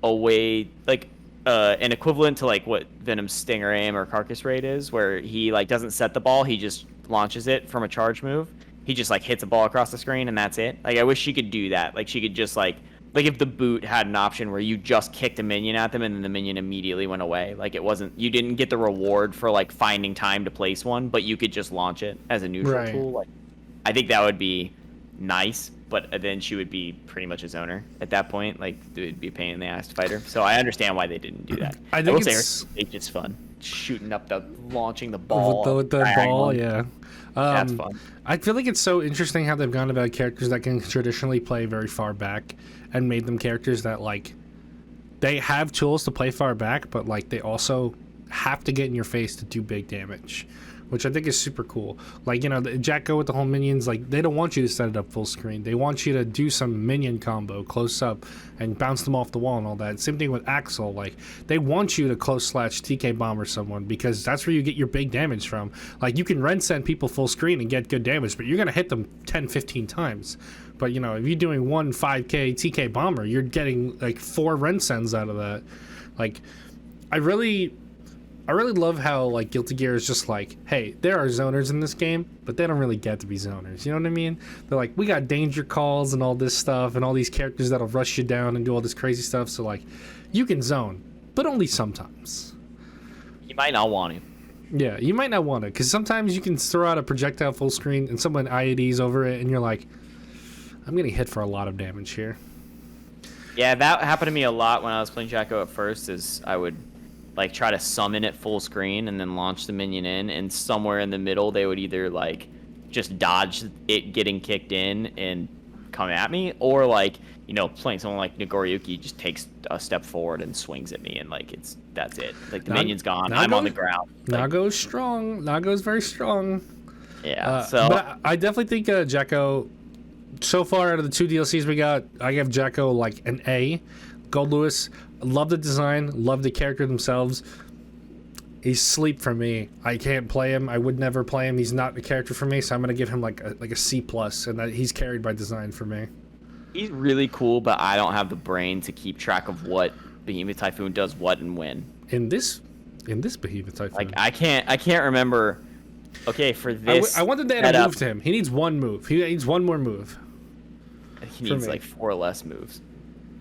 a way like an equivalent to like what Venom's Stinger Aim or Carcass Raid is, where he like doesn't set the ball, he just launches it from a charge move. He just like hits a ball across the screen and that's it. Like I wish she could do that. Like she could just like if the boot had an option where you just kicked a minion at them and then the minion immediately went away. Like you didn't get the reward for like finding time to place one, but you could just launch it as a neutral tool. Like I think that would be nice, but then she would be pretty much a zoner at that point. Like it would be a pain in the ass to fight her. So I understand why they didn't do that. I think it's just fun. Shooting up launching the ball with the ball, yeah. That's fun. I feel like it's so interesting how they've gone about characters that can traditionally play very far back and made them characters that like they have tools to play far back, but like they also have to get in your face to do big damage, which I think is super cool. Like, the Jacko with the whole minions, like they don't want you to set it up full screen. They want you to do some minion combo close up and bounce them off the wall and all that. Same thing with Axel. Like they want you to close slash TK bomber someone because that's where you get your big damage from. Like you can Ren send people full screen and get good damage, but you're going to hit them 10, 15 times. But, if you're doing 5k TK bomber, you're getting like 4 Ren sends out of that. Like I really love how like Guilty Gear is just like, hey, there are zoners in this game, but they don't really get to be zoners. You know what I mean? They're like, we got danger calls and all this stuff and all these characters that'll rush you down and do all this crazy stuff. So like, you can zone, but only sometimes. You might not want to. Yeah, you might not want to, because sometimes you can throw out a projectile full screen and someone IEDs over it, and you're like, I'm getting hit for a lot of damage here. Yeah, that happened to me a lot when I was playing Jacko at first. Is I would like try to summon it full screen and then launch the minion in, and somewhere in the middle they would either like just dodge it getting kicked in and come at me, or like playing someone like Nagoriyuki just takes a step forward and swings at me, and like that's it. Like the minion's gone. I'm on the ground. Like, Nago's strong. Nago's very strong. Yeah. But I definitely think Jacko. So far out of the 2 DLCs we got, I give Jacko like an A. Gold Lewis, love the design, love the character themselves. He's sleep for me. I can't play him. I would never play him. He's not a character for me, so I'm gonna give him like a C+, and that he's carried by design for me. He's really cool, but I don't have the brain to keep track of what Behemoth Typhoon does what and when. In this Behemoth Typhoon, like I can't remember. Okay, for this, I wanted to add a move to him. He needs one move. He needs one more move. He needs like 4 less moves,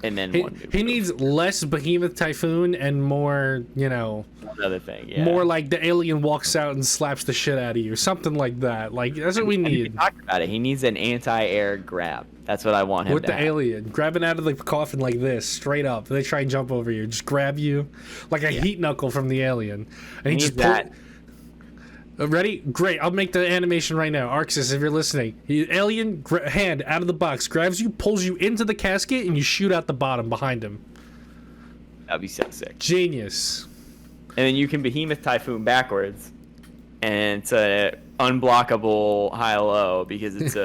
and then one move. He needs less Behemoth Typhoon and more, another thing. Yeah. More like the alien walks out and slaps the shit out of you, something like that. Like that's what we need. Talk about it. He needs an anti-air grab. That's what I want him with to the have. Alien, grabbing out of the coffin like this, straight up. They try and jump over you, just grab you like a heat knuckle from the alien, and he just that. Ready? Great. I'll make the animation right now. Arxis, if you're listening. Alien hand out of the box, grabs you, pulls you into the casket, and you shoot out the bottom behind him. That'd be so sick. Genius. And then you can Behemoth Typhoon backwards, and it's a unblockable high-low because it's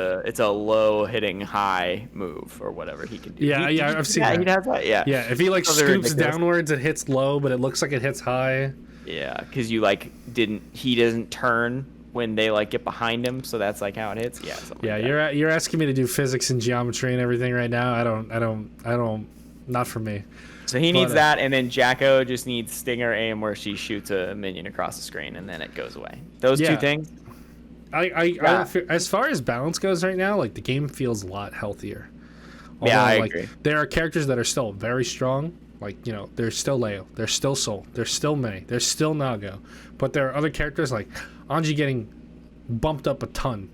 a low hitting high move or whatever he can do. Yeah, I've seen that. He has that. Yeah. Yeah, if he like scoops ridiculous. downwards, it hits low, but it looks like it hits high. Yeah, because you like he doesn't turn when they like get behind him, so that's like how it hits. Yeah. Yeah, like you're asking me to do physics and geometry and everything right now. I don't. Not for me. So he needs that, and then Jacko just needs Stinger aim where she shoots a minion across the screen, and then it goes away. Those two things. I don't feel, as far as balance goes right now, like the game feels a lot healthier. Although, I like, agree. There are characters that are still very strong. Like, there's still Leo, there's still Sol, there's still Mei, there's still Nago. But there are other characters like Anji getting bumped up a ton,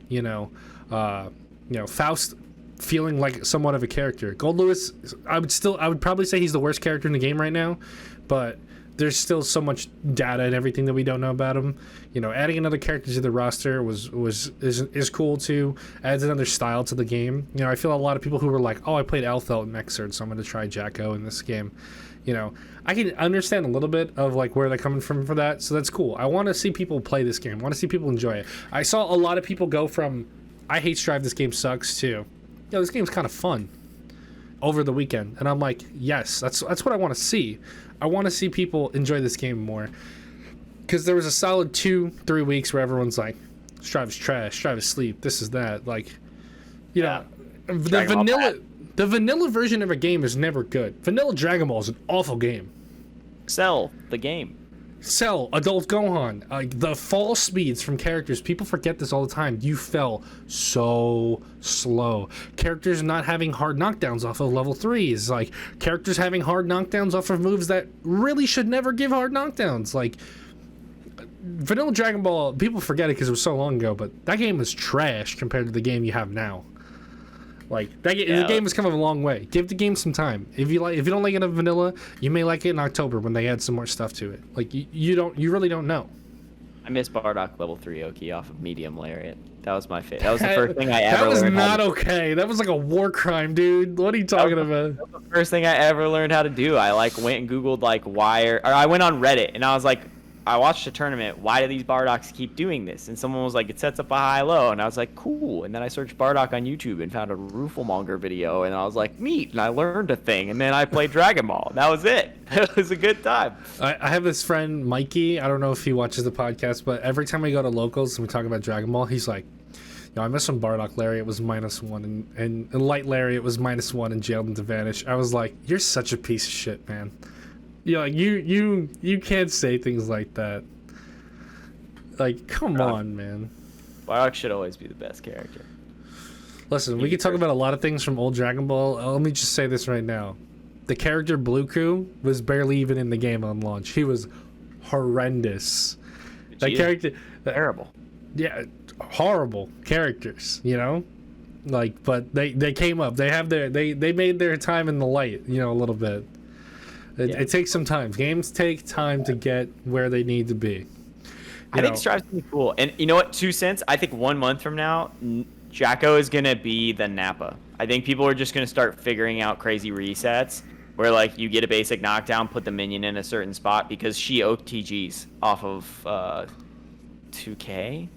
Faust feeling like somewhat of a character. Gold Lewis, I would probably say he's the worst character in the game right now, but there's still so much data and everything that we don't know about him. Adding another character to the roster is cool too. Adds another style to the game. I feel a lot of people who were like, "Oh, I played Althel and Mexerd, so I'm going to try Jacko in this game." I can understand a little bit of like where they're coming from for that, so that's cool. I want to see people play this game. I want to see people enjoy it. I saw a lot of people go from, "I hate Strive, this game sucks," to, this game's kind of fun over the weekend. And I'm like, yes, that's what I want to see. I want to see people enjoy this game more. Because there was a solid 2-3 weeks where everyone's like, Strive is trash, Strive is sleep, this is that. Like, the vanilla version of a game is never good. Vanilla Dragon Ball is an awful game. Sell the game. Cell, Adult Gohan, the fall speeds from characters. People forget this all the time. You fell so slow. Characters not having hard knockdowns off of level 3s. Like, characters having hard knockdowns off of moves that really should never give hard knockdowns. Like, Vanilla Dragon Ball, people forget it because it was so long ago, but that game is trash compared to the game you have now. Like, the game has come a long way. Give the game some time. If you don't like it in vanilla, you may like it in October when they add some more stuff to it. Like, you really don't know. I miss Bardock level 3 Oki off of Medium Lariat. That was my favorite. That was the first thing I ever learned. That was not okay. That was like a war crime, dude. What are you talking about? That was the first thing I ever learned how to do. I went and Googled I went on Reddit and I was like, I watched a tournament. Why do these Bardocks keep doing this? And someone was like, it sets up a high-low. And I was like, cool. And then I searched Bardock on YouTube and found a Rooflemonger video. And I was like, neat. And I learned a thing. And then I played Dragon Ball. That was it. It was a good time. I have this friend, Mikey. I don't know if he watches the podcast, but every time we go to locals and we talk about Dragon Ball, he's like, I missed some Bardock Lariat was -1. And Light Lariat was -1 and Jailed into Vanish. I was like, you're such a piece of shit, man. You can't say things like that. Like, come on, man. Bardock should always be the best character. Listen, we could talk about a lot of things from old Dragon Ball. Let me just say this right now. The character Blue Crew was barely even in the game on launch. He was horrendous. That character... Terrible. Yeah, horrible characters, Like, but they came up. They made their time in the light, a little bit. It takes some time. Games take time to get where they need to be. I think Strive's gonna be cool. And you know what? 2 cents. I think 1 month from now, Jacko is gonna be the Nappa. I think people are just gonna start figuring out crazy resets where like you get a basic knockdown, put the minion in a certain spot because she OTGs off of 2K.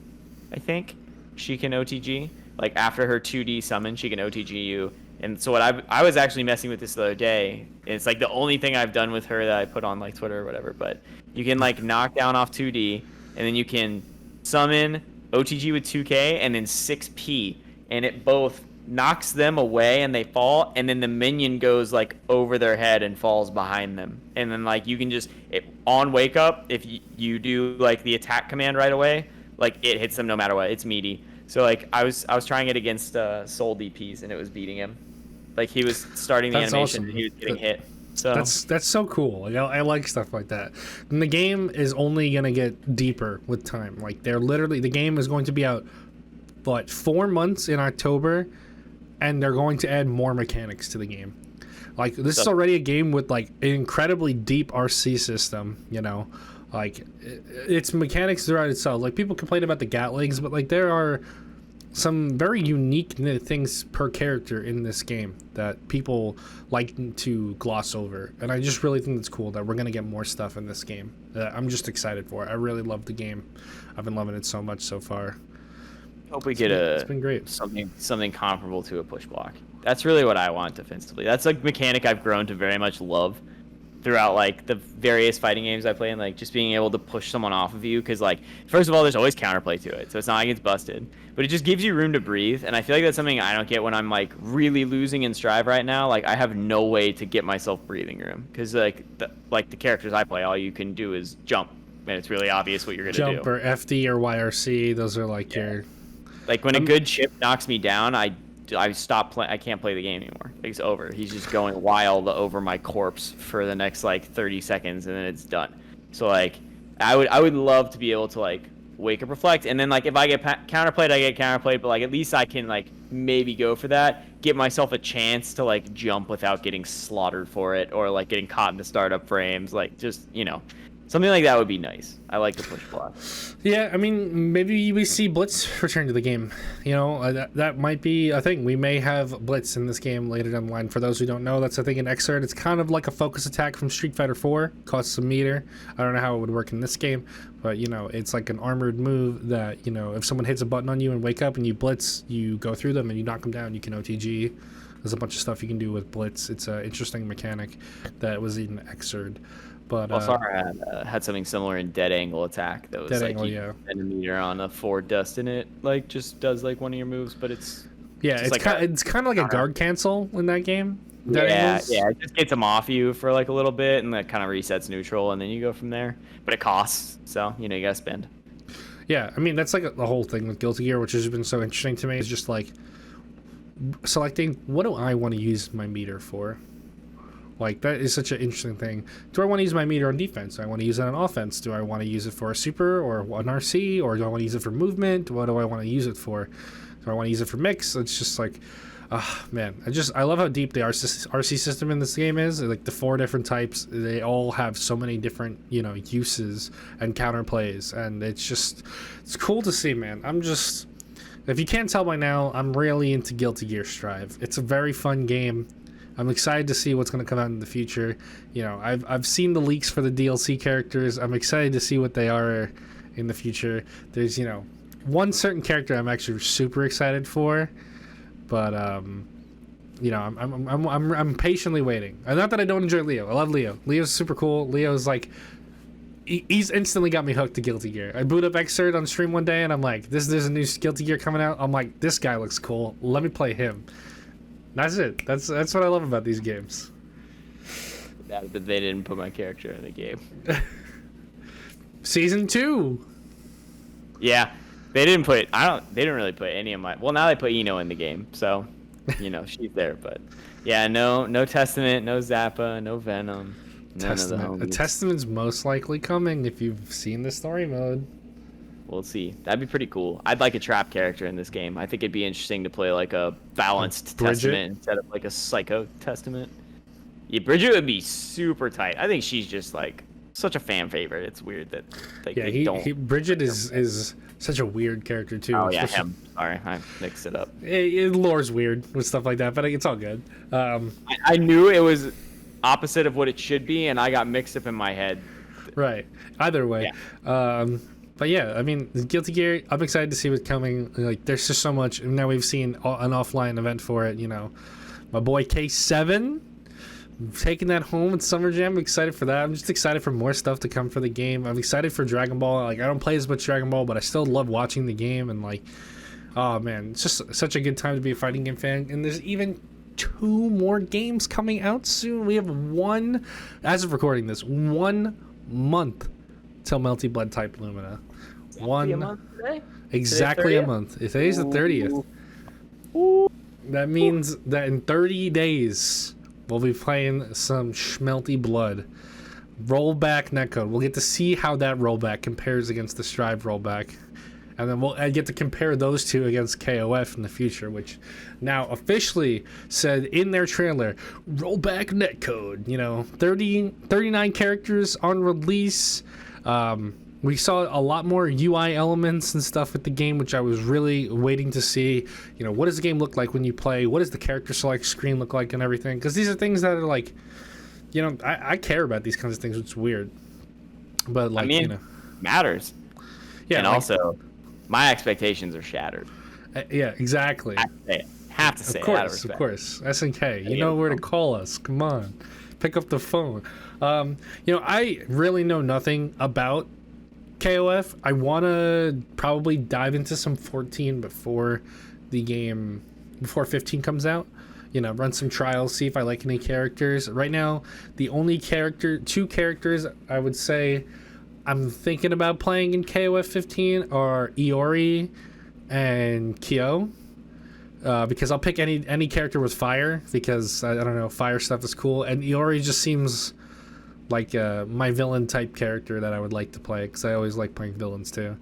I think she can OTG. Like after her 2D summon, she can OTG you. And so what I was actually messing with this the other day. And it's like the only thing I've done with her that I put on like Twitter or whatever. But you can like knock down off 2D, and then you can summon OTG with 2K and then 6P, and it both knocks them away and they fall, and then the minion goes like over their head and falls behind them. And then like you can just on wake up if you do like the attack command right away, like it hits them no matter what. It's meaty. So like I was trying it against Soul DPs and it was beating him. Like he was starting the animation awesome. and he was getting hit. So that's so cool. Like, I like stuff like that. And the game is only gonna get deeper with time. Like the game is going to be out 4 months in October, and they're going to add more mechanics to the game. Like this is already a game with like an incredibly deep RC system, Like, its mechanics throughout itself. Like, people complain about the Gatlings, but like there are some very unique things per character in this game that people like to gloss over, and I just really think it's cool that we're gonna get more stuff in this game. I'm just excited for it. I really love the game. I've been loving it so much so far. Hope we get it's been great. something comparable to a push block. That's really what I want defensively. That's a mechanic I've grown to very much love throughout like the various fighting games I play, and like just being able to push someone off of you, because like first of all there's always counterplay to it, so it's not like it's busted, but it just gives you room to breathe, and I feel like that's something I don't get when I'm like really losing in Strive right now. Like I have no way to get myself breathing room, because like the characters I play, all you can do is jump, and it's really obvious what you're gonna do. Jump or FD or YRC, those are like your like when a good chip knocks me down, I stop playing. I can't play the game anymore. It's over. He's just going wild over my corpse for the next like 30 seconds, and then it's done. So like, I would love to be able to like wake up, reflect, and then like if I get counterplayed, I get counterplayed. But like at least I can like maybe go for that, give myself a chance to like jump without getting slaughtered for it, or like getting caught in the startup frames. Like just something like that would be nice. I like the push block. Yeah, I mean, maybe we see Blitz return to the game. That might be a thing. We may have Blitz in this game later down the line. For those who don't know, that's I think an excerpt. It's kind of like a focus attack from Street Fighter 4. Costs a meter. I don't know how it would work in this game, but it's like an armored move that if someone hits a button on you and wake up and you Blitz, you go through them and you knock them down. You can OTG. There's a bunch of stuff you can do with Blitz. It's an interesting mechanic that was in an excerpt. But Pulsar had something similar in Dead Angle Attack that was Dead like Angle, you spend a meter on a 4 dust and it like just does like one of your moves, but it's it's kind of like a guard cancel in that game. It just gets them off you for like a little bit, and that kind of resets neutral, and then you go from there. But it costs, so you gotta spend. Yeah, I mean that's like the whole thing with Guilty Gear, which has been so interesting to me, is just like selecting what do I want to use my meter for. Like, that is such an interesting thing. Do I want to use my meter on defense? Do I want to use it on offense? Do I want to use it for a super or an RC? Or do I want to use it for movement? What do I want to use it for? Do I want to use it for mix? It's just like, man. I love how deep the RC system in this game is. Like, the 4 different types, they all have so many different, uses and counterplays. And it's cool to see, man. If you can't tell by now, I'm really into Guilty Gear Strive. It's a very fun game. I'm excited to see what's going to come out in the future. I've seen the leaks for the DLC characters. I'm excited to see what they are in the future. There's, one certain character I'm actually super excited for, but I'm patiently waiting. And not that I don't enjoy Leo. I love Leo. Leo's super cool. Leo's like, he's instantly got me hooked to Guilty Gear. I boot up Xrd on stream one day, and I'm like, there's a new Guilty Gear coming out. I'm like, this guy looks cool. Let me play him. That's it. That's what I love about these games. That they didn't put my character in the game. Season 2. Yeah, they didn't put. They didn't really put any of my. Well, now they put Eno in the game, so she's there. But yeah, no Testament, no Zappa, no Venom. Testament. A Testament's most likely coming if you've seen the story mode. We'll see. That'd be pretty cool. I'd like a trap character in this game. I think it'd be interesting to play like a balanced Testament instead of like a Psycho Testament. Yeah, Bridget would be super tight. I think she's just like such a fan favorite. It's weird that Bridget is such a weird character too. Oh yeah, him. Sorry, I mixed it up. Lore's weird with stuff like that, but it's all good. I knew it was opposite of what it should be, and I got mixed up in my head. Right. Either way. Yeah. But yeah, I mean, Guilty Gear, I'm excited to see what's coming. Like, there's just so much. Now we've seen an offline event for it, My boy K7, taking that home at Summer Jam. I'm excited for that. I'm just excited for more stuff to come for the game. I'm excited for Dragon Ball. Like, I don't play as much Dragon Ball, but I still love watching the game. And, like, oh, man, it's just such a good time to be a fighting game fan. And there's even 2 more games coming out soon. We have as of recording this, 1 month till Melty Blood Type Lumina. A month today? Exactly a month. Today's the 30th. Ooh. That means that in 30 days we'll be playing some Schmelty Blood. Rollback netcode. We'll get to see how that rollback compares against the Strive rollback. And then I get to compare those two against KOF in the future, which now officially said in their trailer, rollback netcode, 39 characters on release. We saw a lot more UI elements and stuff with the game, which I was really waiting to see. What does the game look like when you play? What does the character select screen look like and everything? Because these are things that are like, I care about these kinds of things, which is weird. But like, matters. Yeah, and also, my expectations are shattered. Yeah, exactly. Have to say it. Of course. SNK, you know where to call us. Come on, pick up the phone. I really know nothing about KOF. I want to probably dive into some 14 before 15 comes out. Run some trials, see if I like any characters. Right now, the only two characters I would say I'm thinking about playing in KOF 15 are Iori and Kyo. Because I'll pick any character with fire, because I don't know, fire stuff is cool. And Iori just seems like my villain type character that I would like to play, because I always like playing villains too.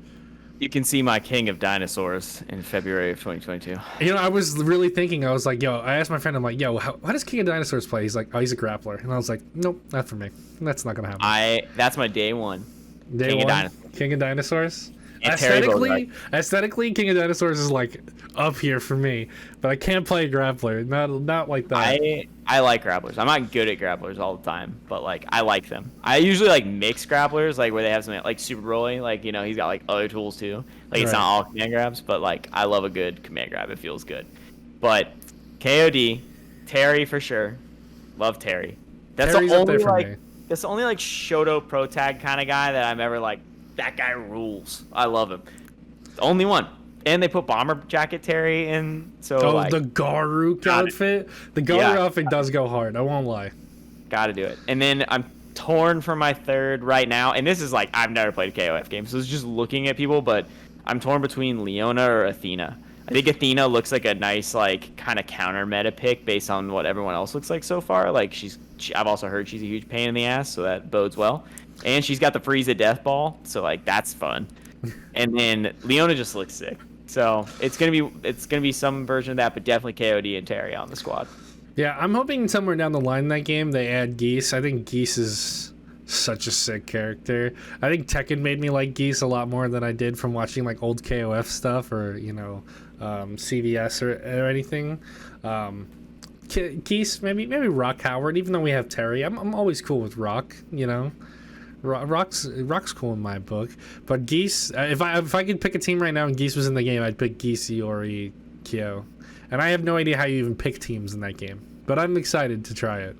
You can see my King of Dinosaurs in February of 2022. I was really thinking, I was like, I asked my friend, I'm like, how does King of Dinosaurs play? He's like, oh, he's a grappler. And I was like, nope, not for me. That's not going to happen. That's my day one. King of Dinosaurs? And Aesthetically, King of Dinosaurs is like up here for me, but I can't play grappler. Not like that. I like grapplers. I'm not good at grapplers all the time, but like I like them. I usually like mix grapplers, like where they have something like Super Broly, like he's got like other tools too. Like it's not all command grabs, but like I love a good command grab. It feels good. But KOD, Terry for sure. Love Terry. That's Terry's the up there only for like me. that's the only like Shoto pro tag kind of guy that I'm ever like, that guy rules. I love him. The only one. And they put bomber jacket Terry in. So the Garuk outfit. The Garuk outfit does go hard. I won't lie. Gotta do it. And then I'm torn for my third right now. And this is like, I've never played a KOF game, so it's just looking at people. But I'm torn between Leona or Athena. I think Athena looks like a nice like kind of counter meta pick based on what everyone else looks like so far. Like I've also heard she's a huge pain in the ass, so that bodes well. And she's got the Frieza death ball, so like that's fun. And then Leona just looks sick. So it's gonna be some version of that, but definitely KOD and Terry on the squad. Yeah, I'm hoping somewhere down the line in that game they add Geese. I think Geese is such a sick character. I think Tekken made me like Geese a lot more than I did from watching like old KOF stuff or CVS or anything. Geese, maybe Rock Howard. Even though we have Terry, I'm always cool with Rock. Rock's cool in my book, but Geese. If I could pick a team right now and Geese was in the game, I'd pick Geese, Iori, Kyo, and I have no idea how you even pick teams in that game. But I'm excited to try it.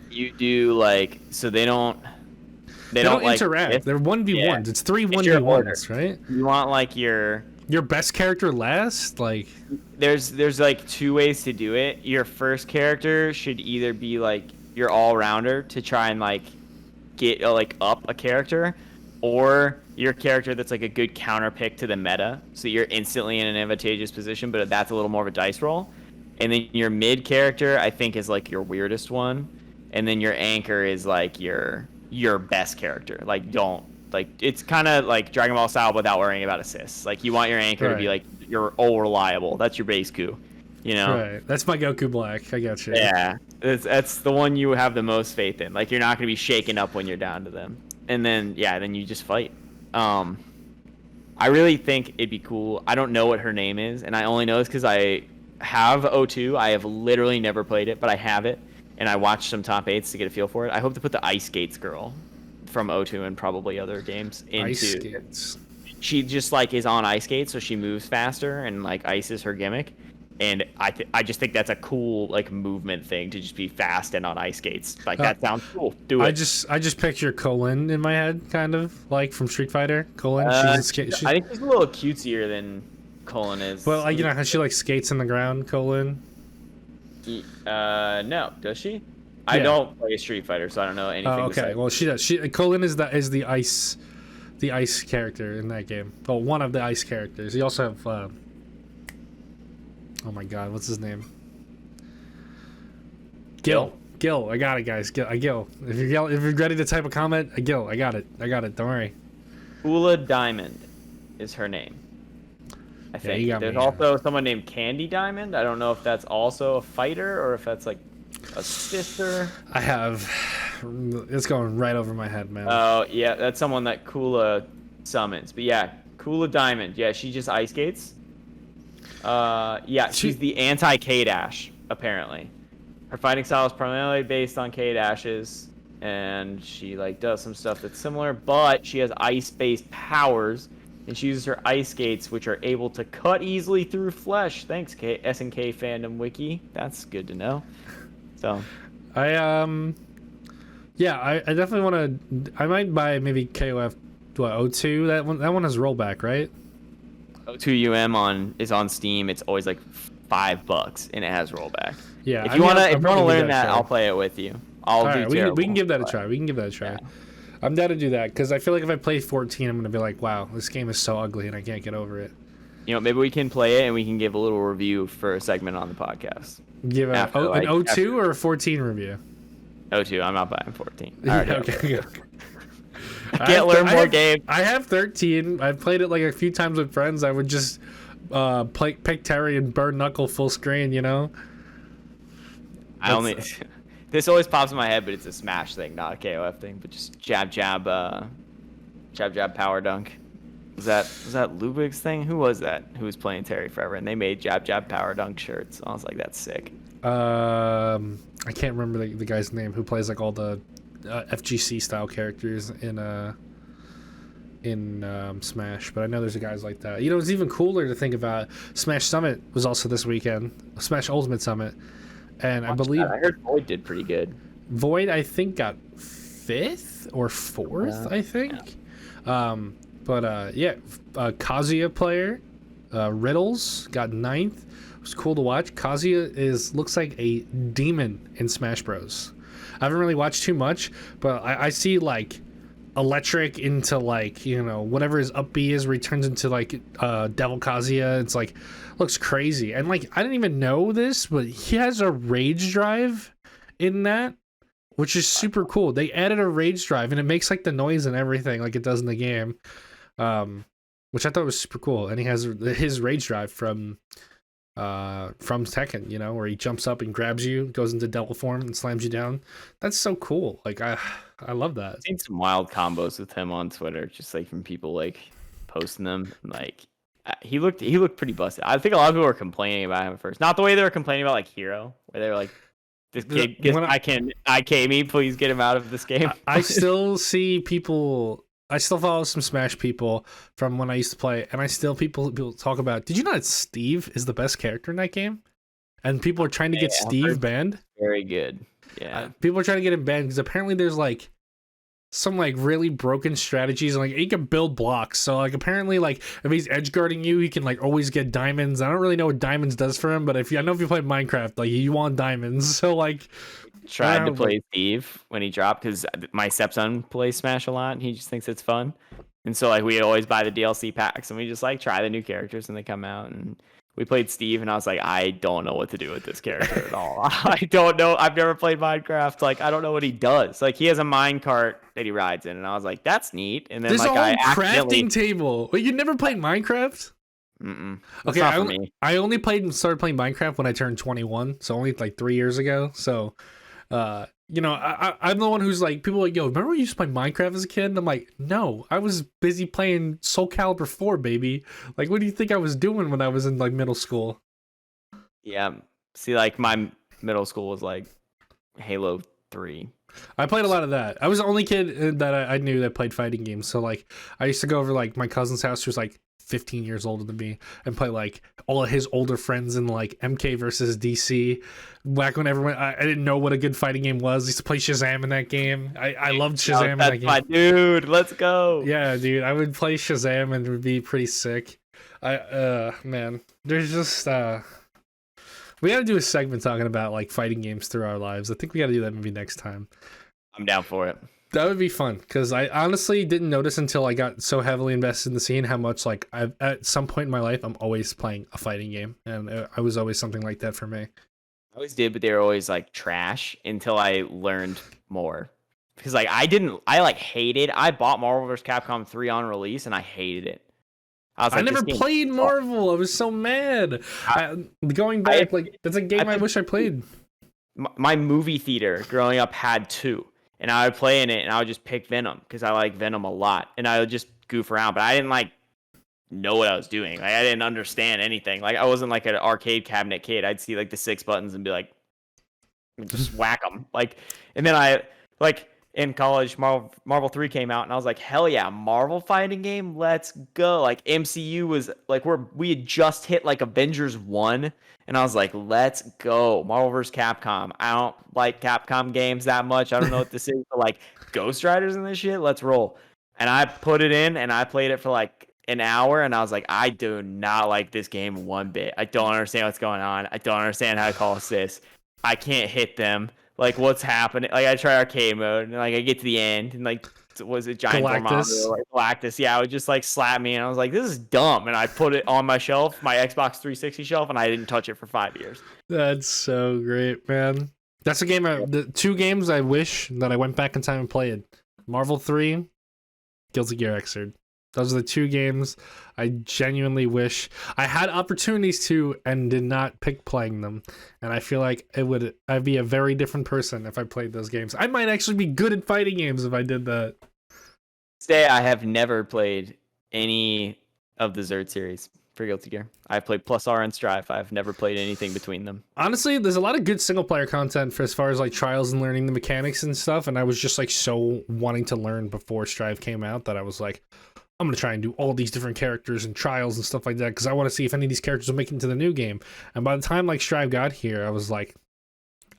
You do like so they don't like, interact. They're 1v1s. It's 3 1v1s, right? You want like your best character last. Like there's like two ways to do it. Your first character should either be like your all-rounder to try and like get like up a character, or your character that's like a good counter pick to the meta, so you're instantly in an advantageous position, but that's a little more of a dice roll. And then your mid character I think is like your weirdest one, and then your anchor is like your best character. Like it's kind of like Dragon Ball style without worrying about assists. Like you want your anchor to be like your all reliable. That's your base coup. Right. That's my Goku Black. I got you. Yeah, that's the one you have the most faith in. Like you're not gonna be shaken up when you're down to them. And then then you just fight. I really think it'd be cool. I don't know what her name is, and I only know this because I have O2. I have literally never played it, but I have it, and I watched some top 8s to get a feel for it. I hope to put the Ice Skates girl from O2 and probably other games into. Ice Skates. She just like is on ice skates, so she moves faster, and like ice is her gimmick. And I just think that's a cool like movement thing to just be fast and on ice skates. Like that sounds cool. Do it. I just picture Colin in my head, kind of like from Street Fighter. Colin. I think she's a little cutesier than Colin is. Well, like, how she like skates in the ground. Colin. No, does she? I don't play Street Fighter, so I don't know anything. Oh, okay. Well, she does. Colin is the ice character in that game. Well, one of the ice characters. You also have. Oh my God, what's his name? Gil. I got it, guys. Gil. If you're ready to type a comment, Gil. I got it. Don't worry. Ula Diamond is her name. I Yeah, you think got there's me. also someone named Candy Diamond. I don't know if that's also a fighter or if that's like a sister. I have. It's going right over my head, man. Oh yeah, that's someone that Kula summons. But yeah, Kula Diamond. Yeah, she just ice skates. Yeah, she's the anti K-Dash apparently. Her fighting style is primarily based on K-Dashes, and she like does some stuff that's similar, but she has ice-based powers, and she uses her ice skates, which are able to cut easily through flesh. Thanks, SNK Fandom Wiki. That's good to know. So, Yeah, I definitely want to. I might buy maybe KOF. What, O2? That one has rollback, right? O2UM is on Steam. It's always like $5, and it has rollback. Yeah. If you wanna learn that, I'll play it with you. All right, we can give that a try. We can give that a try. Yeah. I'm down to do that because I feel like if I play 14, I'm gonna be like, wow, this game is so ugly and I can't get over it. You know, maybe we can play it and we can give a little review for a segment on the podcast. Give an O2 or a 14 review. O2. I'm not buying 14. I already have Okay. I can't learn more games. I have 13. I've played it like a few times with friends. I would just pick Terry and burn Knuckle full screen, you know? This always pops in my head, but it's a Smash thing, not a KOF thing. But just jab, power dunk. Was that Ludwig's thing? Who was that? Who was playing Terry forever? And they made jab, power dunk shirts. I was like, that's sick. I can't remember the guy's name who plays like all the FGC style characters in Smash, but I know there's guys like that. You know, it's even cooler to think about. Smash Summit was also this weekend. Smash Ultimate Summit. And I believe I heard Void did pretty good. Void, I think, got 5th or 4th, I think. Yeah. Kazuya player, Riddles got 9th. It was cool to watch. Kazuya looks like a demon in Smash Bros. I haven't really watched too much, but I see like electric into like, you know, whatever his up B is, where he turns into like Devil Kazuya. It's like, looks crazy. And like, I didn't even know this, but he has a rage drive in that, which is super cool. They added a rage drive and it makes like the noise and everything like it does in the game, which I thought was super cool. And he has his rage drive from Tekken, you know, where he jumps up and grabs you, goes into devil form and slams you down. That's so cool. Like I love that. I've seen some wild combos with him on Twitter, just like from people like posting them. Like he looked pretty busted. I think a lot of people were complaining about him at first. Not the way they were complaining about like Hero, where they were like, this kid gets IK me, please get him out of this game. I still see people. I still follow some Smash people from when I used to play, and I still people talk about. Did you know that Steve is the best character in that game? And people are trying to get Steve banned. Very good. Yeah. People are trying to get him banned because apparently there's like some like really broken strategies, and like he can build blocks. So like apparently like if he's edge guarding you, he can like always get diamonds. I don't really know what diamonds does for him, but I know if you play Minecraft, like you want diamonds. So like. Tried to play Steve when he dropped because my stepson plays Smash a lot and he just thinks it's fun, and so like we always buy the DLC packs and we just like try the new characters when they come out, and we played Steve and I was like, I don't know what to do with this character at all. I don't know. I've never played Minecraft. Like I don't know what he does. Like he has a minecart that he rides in, and I was like, that's neat. And then there's like a whole crafting table. Wait, you never played Minecraft? Okay, I only started playing Minecraft when I turned 21, so only like 3 years ago. So. You know, I'm the one who's like, people are like, yo, remember when you used to play Minecraft as a kid? And I'm like, no, I was busy playing Soul Calibur 4, baby. Like, what do you think I was doing when I was in like middle school? Yeah, see, like my middle school was like Halo 3. I played a lot of that. I was the only kid that I knew that played fighting games. So like, I used to go over like my cousin's house, who's like 15 years older than me, and play like all of his older friends in like MK versus DC. Back when everyone, I didn't know what a good fighting game was. I used to play Shazam in that game. I loved Shazam in that game. My dude, let's go. Yeah, dude, I would play Shazam and it would be pretty sick. Man, there's just we got to do a segment talking about like fighting games through our lives. I think we got to do that maybe next time. I'm down for it. That would be fun, because I honestly didn't notice until I got so heavily invested in the scene how much like at some point in my life I'm always playing a fighting game, and I was always something like that for me. I always did, but they were always like trash until I learned more. Because like I hated. I bought Marvel vs. Capcom 3 on release and I hated it. I was I like, never this game played sucks. Marvel. I was so mad. Going back, like that's a game I wish I played. My movie theater growing up had 2, and I would play in it, and I would just pick Venom because I like Venom a lot, and I would just goof around, but I didn't like know what I was doing. Like I didn't understand anything. Like I wasn't like an arcade cabinet kid. I'd see like the 6 buttons and be like, just whack them. Like, and then I like in college, Marvel 3 came out, and I was like, hell yeah, Marvel fighting game, let's go. Like MCU was like we had just hit like Avengers 1. And I was like, let's go. Marvel vs. Capcom. I don't like Capcom games that much. I don't know what this is, but like Ghost Riders and this shit, let's roll. And I put it in and I played it for like an hour, and I was like, I do not like this game one bit. I don't understand what's going on. I don't understand how to call assists. I can't hit them. Like, what's happening? Like, I try arcade mode, and like I get to the end, and like, was it Giant Galactus? Like Galactus? Yeah, it would just like slap me, and I was like, "This is dumb." And I put it on my shelf, my Xbox 360 shelf, and I didn't touch it for 5 years. That's so great, man. That's a game. The 2 games I wish that I went back in time and played: Marvel 3, Guilty Gear Xrd. Those are the 2 games I genuinely wish I had opportunities to and did not pick playing them. And I feel like I'd be a very different person if I played those games. I might actually be good at fighting games if I did that. Today, I have never played any of the Zerd series for Guilty Gear. I've played Plus R and Strive. I've never played anything between them. Honestly, there's a lot of good single player content for as far as like trials and learning the mechanics and stuff. And I was just like so wanting to learn before Strive came out that I was like, I'm gonna try and do all these different characters and trials and stuff like that because I want to see if any of these characters will make it into the new game. And by the time like Strive got here, I was like,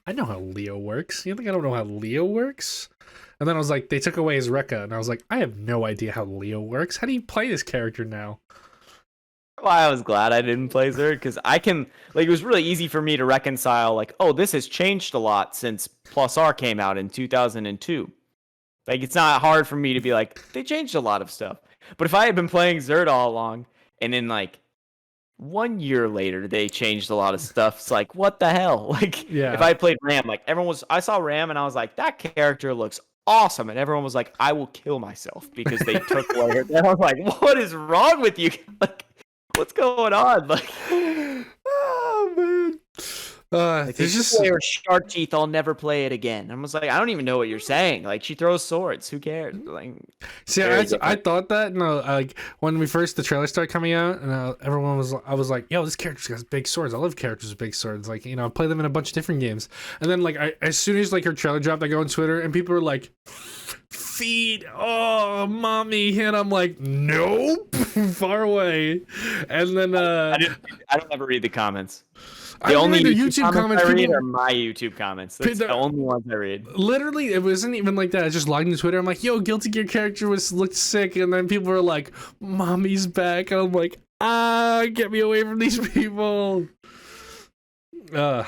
I know how Leo works. You think I don't know how Leo works? And then I was like, they took away his Rekka, and I was like, I have no idea how Leo works. How do you play this character now? Why I was glad I didn't play Zerd, because I can, like, it was really easy for me to reconcile, like, oh, this has changed a lot since Plus R came out in 2002. Like, it's not hard for me to be like, they changed a lot of stuff. But if I had been playing Zerd all along, and then, like, 1 year later, they changed a lot of stuff, it's like, what the hell? Like, Yeah. if I played Ram, like, I saw Ram, and I was like, that character looks awesome. And everyone was like, I will kill myself because they took away. And I was like, what is wrong with you? Like, what's going on? Like, Oh man. like There's just just play her shark teeth. I'll never play it again. I was like, I don't even know what you're saying. Like, she throws swords. Who cares? Like, see. I thought that no, like when the trailer started coming out, and I was like, yo, this character's got big swords. I love characters with big swords. Like, I play them in a bunch of different games. And then like as soon as like her trailer dropped, I go on Twitter and people are like, feed, oh mommy, and I'm like, nope, far away. And then I don't ever read the comments. I only read the YouTube comments. I read People are my YouTube comments. That's the only ones I read. Literally, it wasn't even like that. I just logged into Twitter. I'm like, yo, Guilty Gear character looked sick, and then people were like, mommy's back, and I'm like, get me away from these people. Yeah,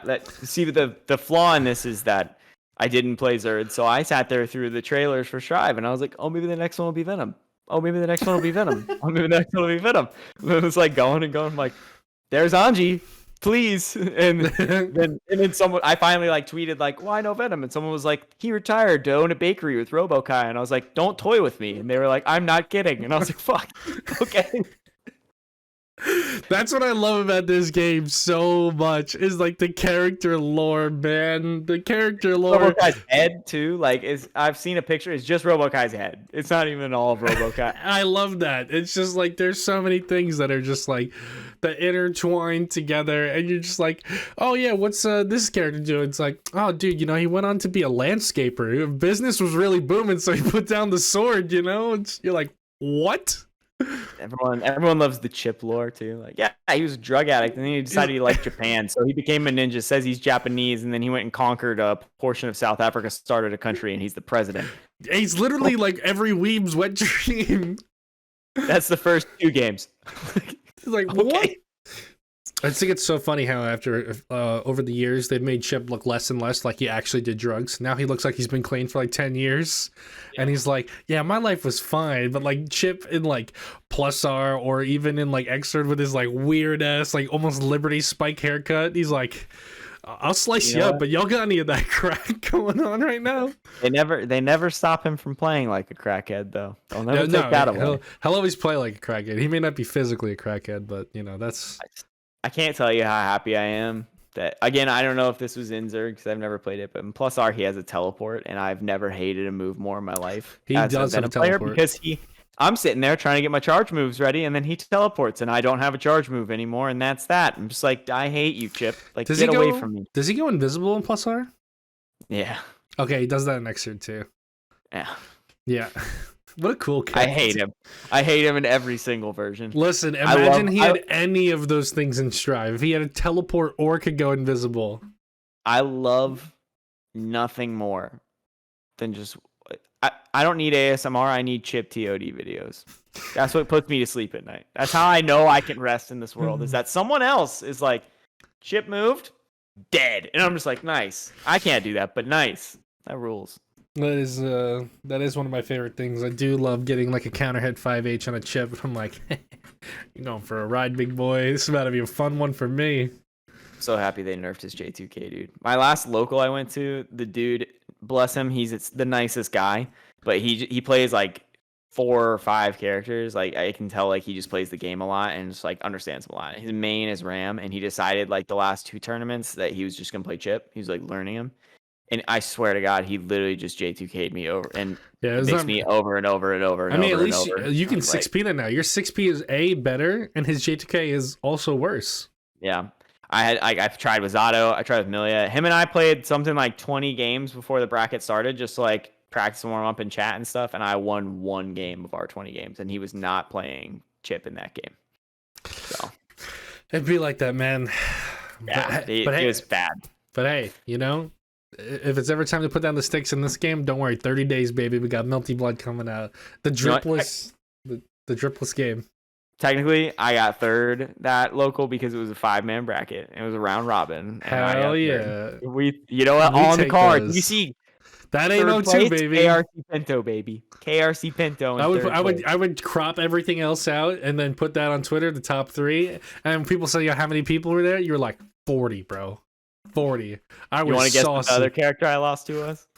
the flaw in this is that I didn't play Zerd, so I sat there through the trailers for Strive, and I was like, oh, maybe the next one will be Venom. Oh, maybe the next one will be Venom. Oh, maybe the next one will be Venom. And it was like going and going. I'm like, there's Anji, please. And then someone, I finally like tweeted like, why no Venom? And someone was like, he retired to own a bakery with Robokai. And I was like, don't toy with me. And they were like, I'm not kidding. And I was like, fuck, okay. That's what I love about this game so much is like the character lore, man. The character lore. Robokai's head too, like I've seen a picture. It's just Robokai's head. It's not even all of Robokai. I love that. It's just like there's so many things that are just like that intertwine together, and you're just like, oh yeah, what's this character doing? It's like, oh dude, he went on to be a landscaper. Business was really booming, so he put down the sword. You're like, what? Everyone loves the Chip lore too. Like, yeah, he was a drug addict, and then he decided he liked Japan, so he became a ninja. Says he's Japanese, and then he went and conquered a portion of South Africa, started a country, and he's the president. He's literally like every weeb's wet dream. That's the first 2 games. It's like, okay. What? I think it's so funny how after over the years they've made Chip look less and less like he actually did drugs. Now he looks like he's been clean for like 10 years. Yeah. And he's like, yeah, my life was fine. But like Chip in like Plus R or even in like Xrd with his like weird ass like almost Liberty Spike haircut, he's like, I'll slice you up, but y'all got any of that crack going on right now? They never stop him from playing like a crackhead, though. They'll never take that away. He'll always play like a crackhead. He may not be physically a crackhead, but you know that's. I can't tell you how happy I am that, again, I don't know if this was in Zerg because I've never played it, but in Plus R he has a teleport, and I've never hated a move more in my life. He does have a teleport because I'm sitting there trying to get my charge moves ready, and then he teleports, and I don't have a charge move anymore, and that's that. I'm just like, I hate you, Chip. Like, get away from me. Does he go invisible in Plus R? Yeah. Okay, he does that in Xrd too. Yeah. Yeah. What a cool character. I hate him. I hate him in every single version. Listen, imagine he had any of those things in Strive. If he had a teleport or could go invisible. I love nothing more than just... I don't need ASMR. I need Chip TOD videos. That's what puts me to sleep at night. That's how I know I can rest in this world, is that someone else is like, Chip moved, dead. And I'm just like, nice. I can't do that, but nice. That rules. That is one of my favorite things. I do love getting like a counter hit 5H on a Chip. I'm like, you're going for a ride, big boy. This is about to be a fun one for me. So happy they nerfed his J2K, dude. My last local I went to, the dude, bless him, he's the nicest guy, but he plays like 4 or 5 characters. Like, I can tell like he just plays the game a lot and just like understands him a lot. His main is Ram, and he decided like the last 2 tournaments that he was just gonna play Chip. He was like learning him, and I swear to God, he literally just J2K'd me over and makes me over and over and over. And I mean, over at least you can like, 6P that now. Your 6P is better, and his J2K is also worse. Yeah. I've tried with Zato. I tried with Milia. Him and I played something like 20 games before the bracket started, just to like practice and warm up and chat and stuff. And I won 1 game of our 20 games, and he was not playing Chip in that game. So it'd be like that, man. Yeah, it was bad. But hey, you know, if it's ever time to put down the sticks in this game, don't worry. 30 days, baby. We got Melty Blood coming out. The dripless, the dripless game. Technically, I got 3rd that local because it was a 5-man bracket. It was a round robin. Hell yeah! You know what? On the card, you see that ain't O2, baby. KRC Pinto, baby. KRC Pinto. I would crop everything else out and then put that on Twitter, the top 3. And people say, how many people were there? You were like 40, bro. 40. I was You want to guess what saucy. the other character I lost to was?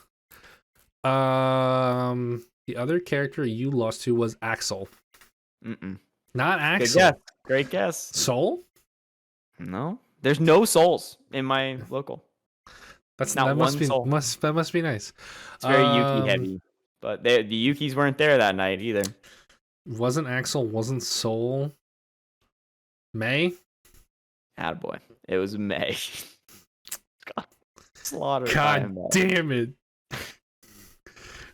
The other character you lost to was Axel. Not Axel. Good guess. Great guess. Soul? No. There's no souls in my local. That must be nice. It's very Yuki heavy. But the Yukis weren't there that night either. Wasn't Axel, wasn't Soul. May? Attaboy. It was May. God, slaughter. God damn it.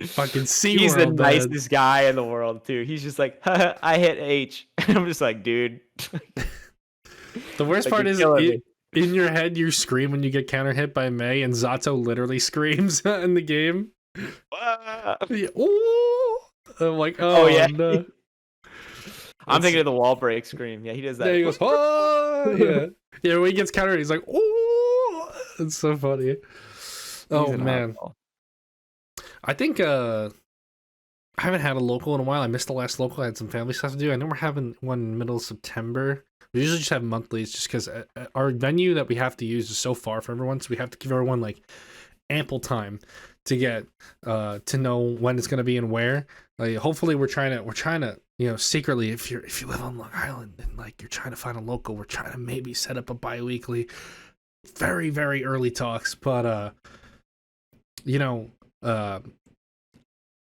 Fucking SeaWorld. He's the nicest guy in the world, too. He's just like, I hit H. And I'm just like, dude. The worst part is in your head, you scream when you get counter hit by May, and Zato literally screams in the game. I'm like, oh yeah. No. I'm thinking of the wall break scream. Yeah, he does that. Yeah, he goes, oh! Yeah. Yeah, when he gets counter hit, he's like, oh! It's so funny. Oh, man. I think I haven't had a local in a while. I missed the last local. I had some family stuff to do. I know we're having one in the middle of September. We usually just have monthlies just because our venue that we have to use is so far from everyone, so we have to give everyone like ample time to get to know when it's going to be and where. Like, hopefully we're trying to, you know, secretly, if you live on Long Island and like you're trying to find a local, we're trying to maybe set up a bi-weekly, very, very early talks. But you know,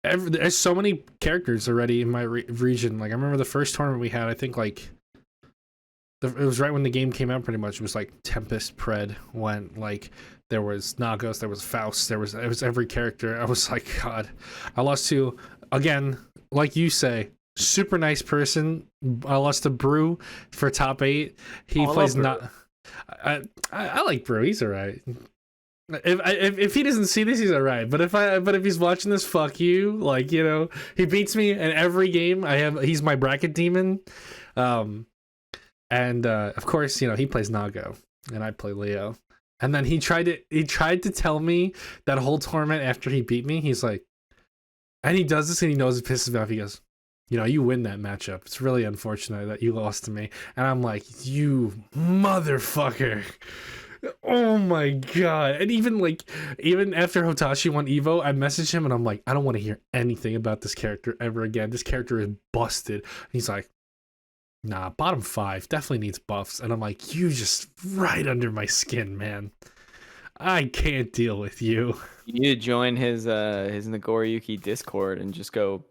there's so many characters already in my region. Like, I remember the first tournament we had, I think like it was right when the game came out. Pretty much, it was like Tempest Pred went, like there was Nagos, there was Faust, it was every character. I was like, God, I lost to, again, like you say, super nice person. I lost to Brew for top 8. He plays not. I like Brew. He's alright. If he doesn't see this, he's alright. But if he's watching this, fuck you. Like, you know, he beats me in every game. He's my bracket demon. And of course, you know, he plays Nago and I play Leo. And then he tried to tell me that whole tournament after he beat me. He's like, and he does this and he knows it pisses me off. He goes, you know, you win that matchup. It's really unfortunate that you lost to me. And I'm like, you motherfucker. Oh my god. And even after Hotashi won Evo, I messaged him and I'm like, I don't want to hear anything about this character ever again. This character is busted. And he's like, nah, bottom 5 definitely needs buffs. And I'm like, you just right under my skin, man. I can't deal with you. You need to join his Nagoriyuki Discord and just go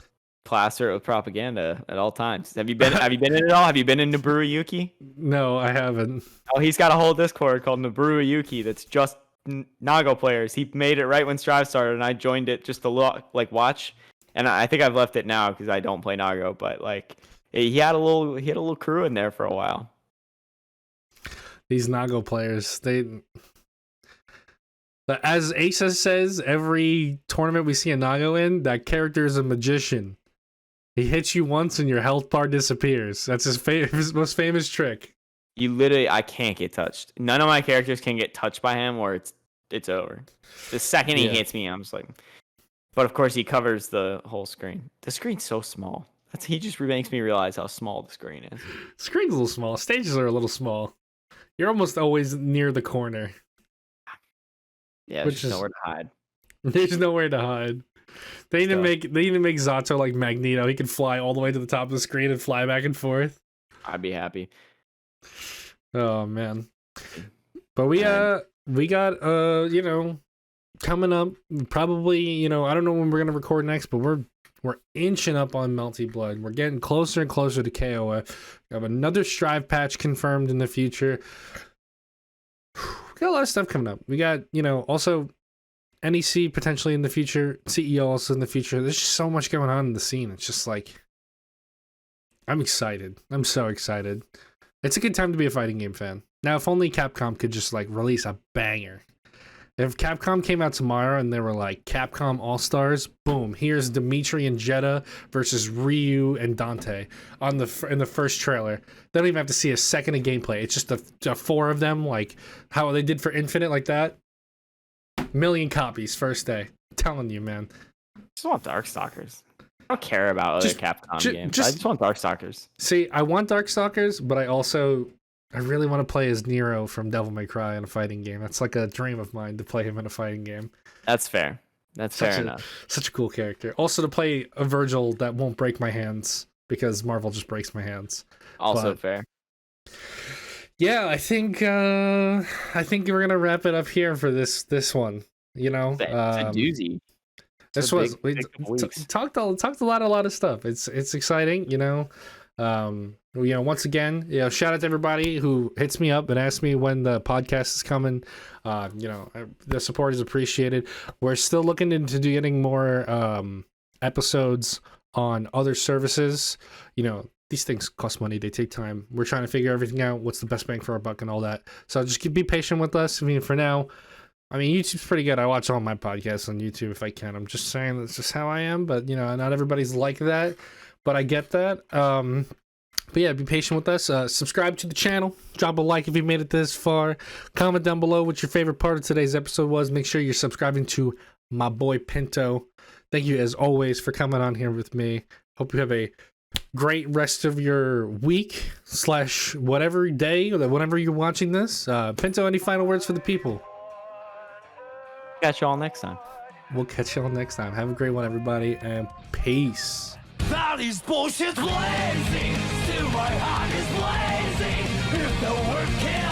plaster it with propaganda at all times. Have you been in it all? Have you been in Nagoriyuki? No, I haven't. Oh, he's got a whole Discord called Nagoriyuki that's just Nago players. He made it right when Strive started, and I joined it just to watch. And I think I've left it now because I don't play Nago. But he had a little crew in there for a while. These Nago players, as Asa says, every tournament we see a Nago in, that character is a magician. He hits you once and your health bar disappears. That's his most famous trick. I can't get touched. None of my characters can get touched by him, or it's over. The second he hits me, I'm just like. But of course, he covers the whole screen. The screen's so small. He just makes me realize how small the screen is. Screen's a little small. Stages are a little small. You're almost always near the corner. Yeah, there's just nowhere to hide. There's nowhere to hide. They need to make Zato like Magneto. He can fly all the way to the top of the screen and fly back and forth. I'd be happy. Oh man. But we got coming up probably, I don't know when we're gonna record next, but we're inching up on Melty Blood. We're getting closer and closer to KOF. We have another Strive patch confirmed in the future. We got a lot of stuff coming up. We got, also NEC potentially in the future, CEO also in the future. There's just so much going on in the scene. It's just like, I'm excited. I'm so excited. It's a good time to be a fighting game fan. Now, if only Capcom could just release a banger. If Capcom came out tomorrow and they were like, Capcom All-Stars, boom, here's Dimitri and Jeddah versus Ryu and Dante in the first trailer. They don't even have to see a second of gameplay. It's just the 4 of them, like how they did for Infinite, like that. 1,000,000 copies first day. I'm telling you, man. I just want Darkstalkers. I don't care about other Capcom games. I just want Darkstalkers. See, I want Darkstalkers, but I really want to play as Nero from Devil May Cry in a fighting game. That's like a dream of mine to play him in a fighting game. That's fair. That's fair enough. Such a cool character. Also to play a Virgil that won't break my hands because Marvel just breaks my hands. Also fair. Yeah, I think we're gonna wrap it up here for this one. It's a doozy. We talked a lot of stuff. It's exciting, once again, shout out to everybody who hits me up and asks me when the podcast is coming. The support is appreciated. We're still looking into getting more episodes on other services. These things cost money. They take time. We're trying to figure everything out. What's the best bang for our buck and all that. So just be patient with us. For now, YouTube's pretty good. I watch all my podcasts on YouTube if I can. I'm just saying that's just how I am. But, not everybody's like that. But I get that. But yeah, be patient with us. Subscribe to the channel. Drop a like if you made it this far. Comment down below what your favorite part of today's episode was. Make sure you're subscribing to my boy Pinto. Thank you as always for coming on here with me. Hope you have a great rest of your week / whatever day or whenever you're watching this. Pinto, any final words for the people? Catch y'all next time. We'll catch y'all next time. Have a great one, everybody, and peace. Body's bullshit's blazing, still my heart is blazing. If the word can't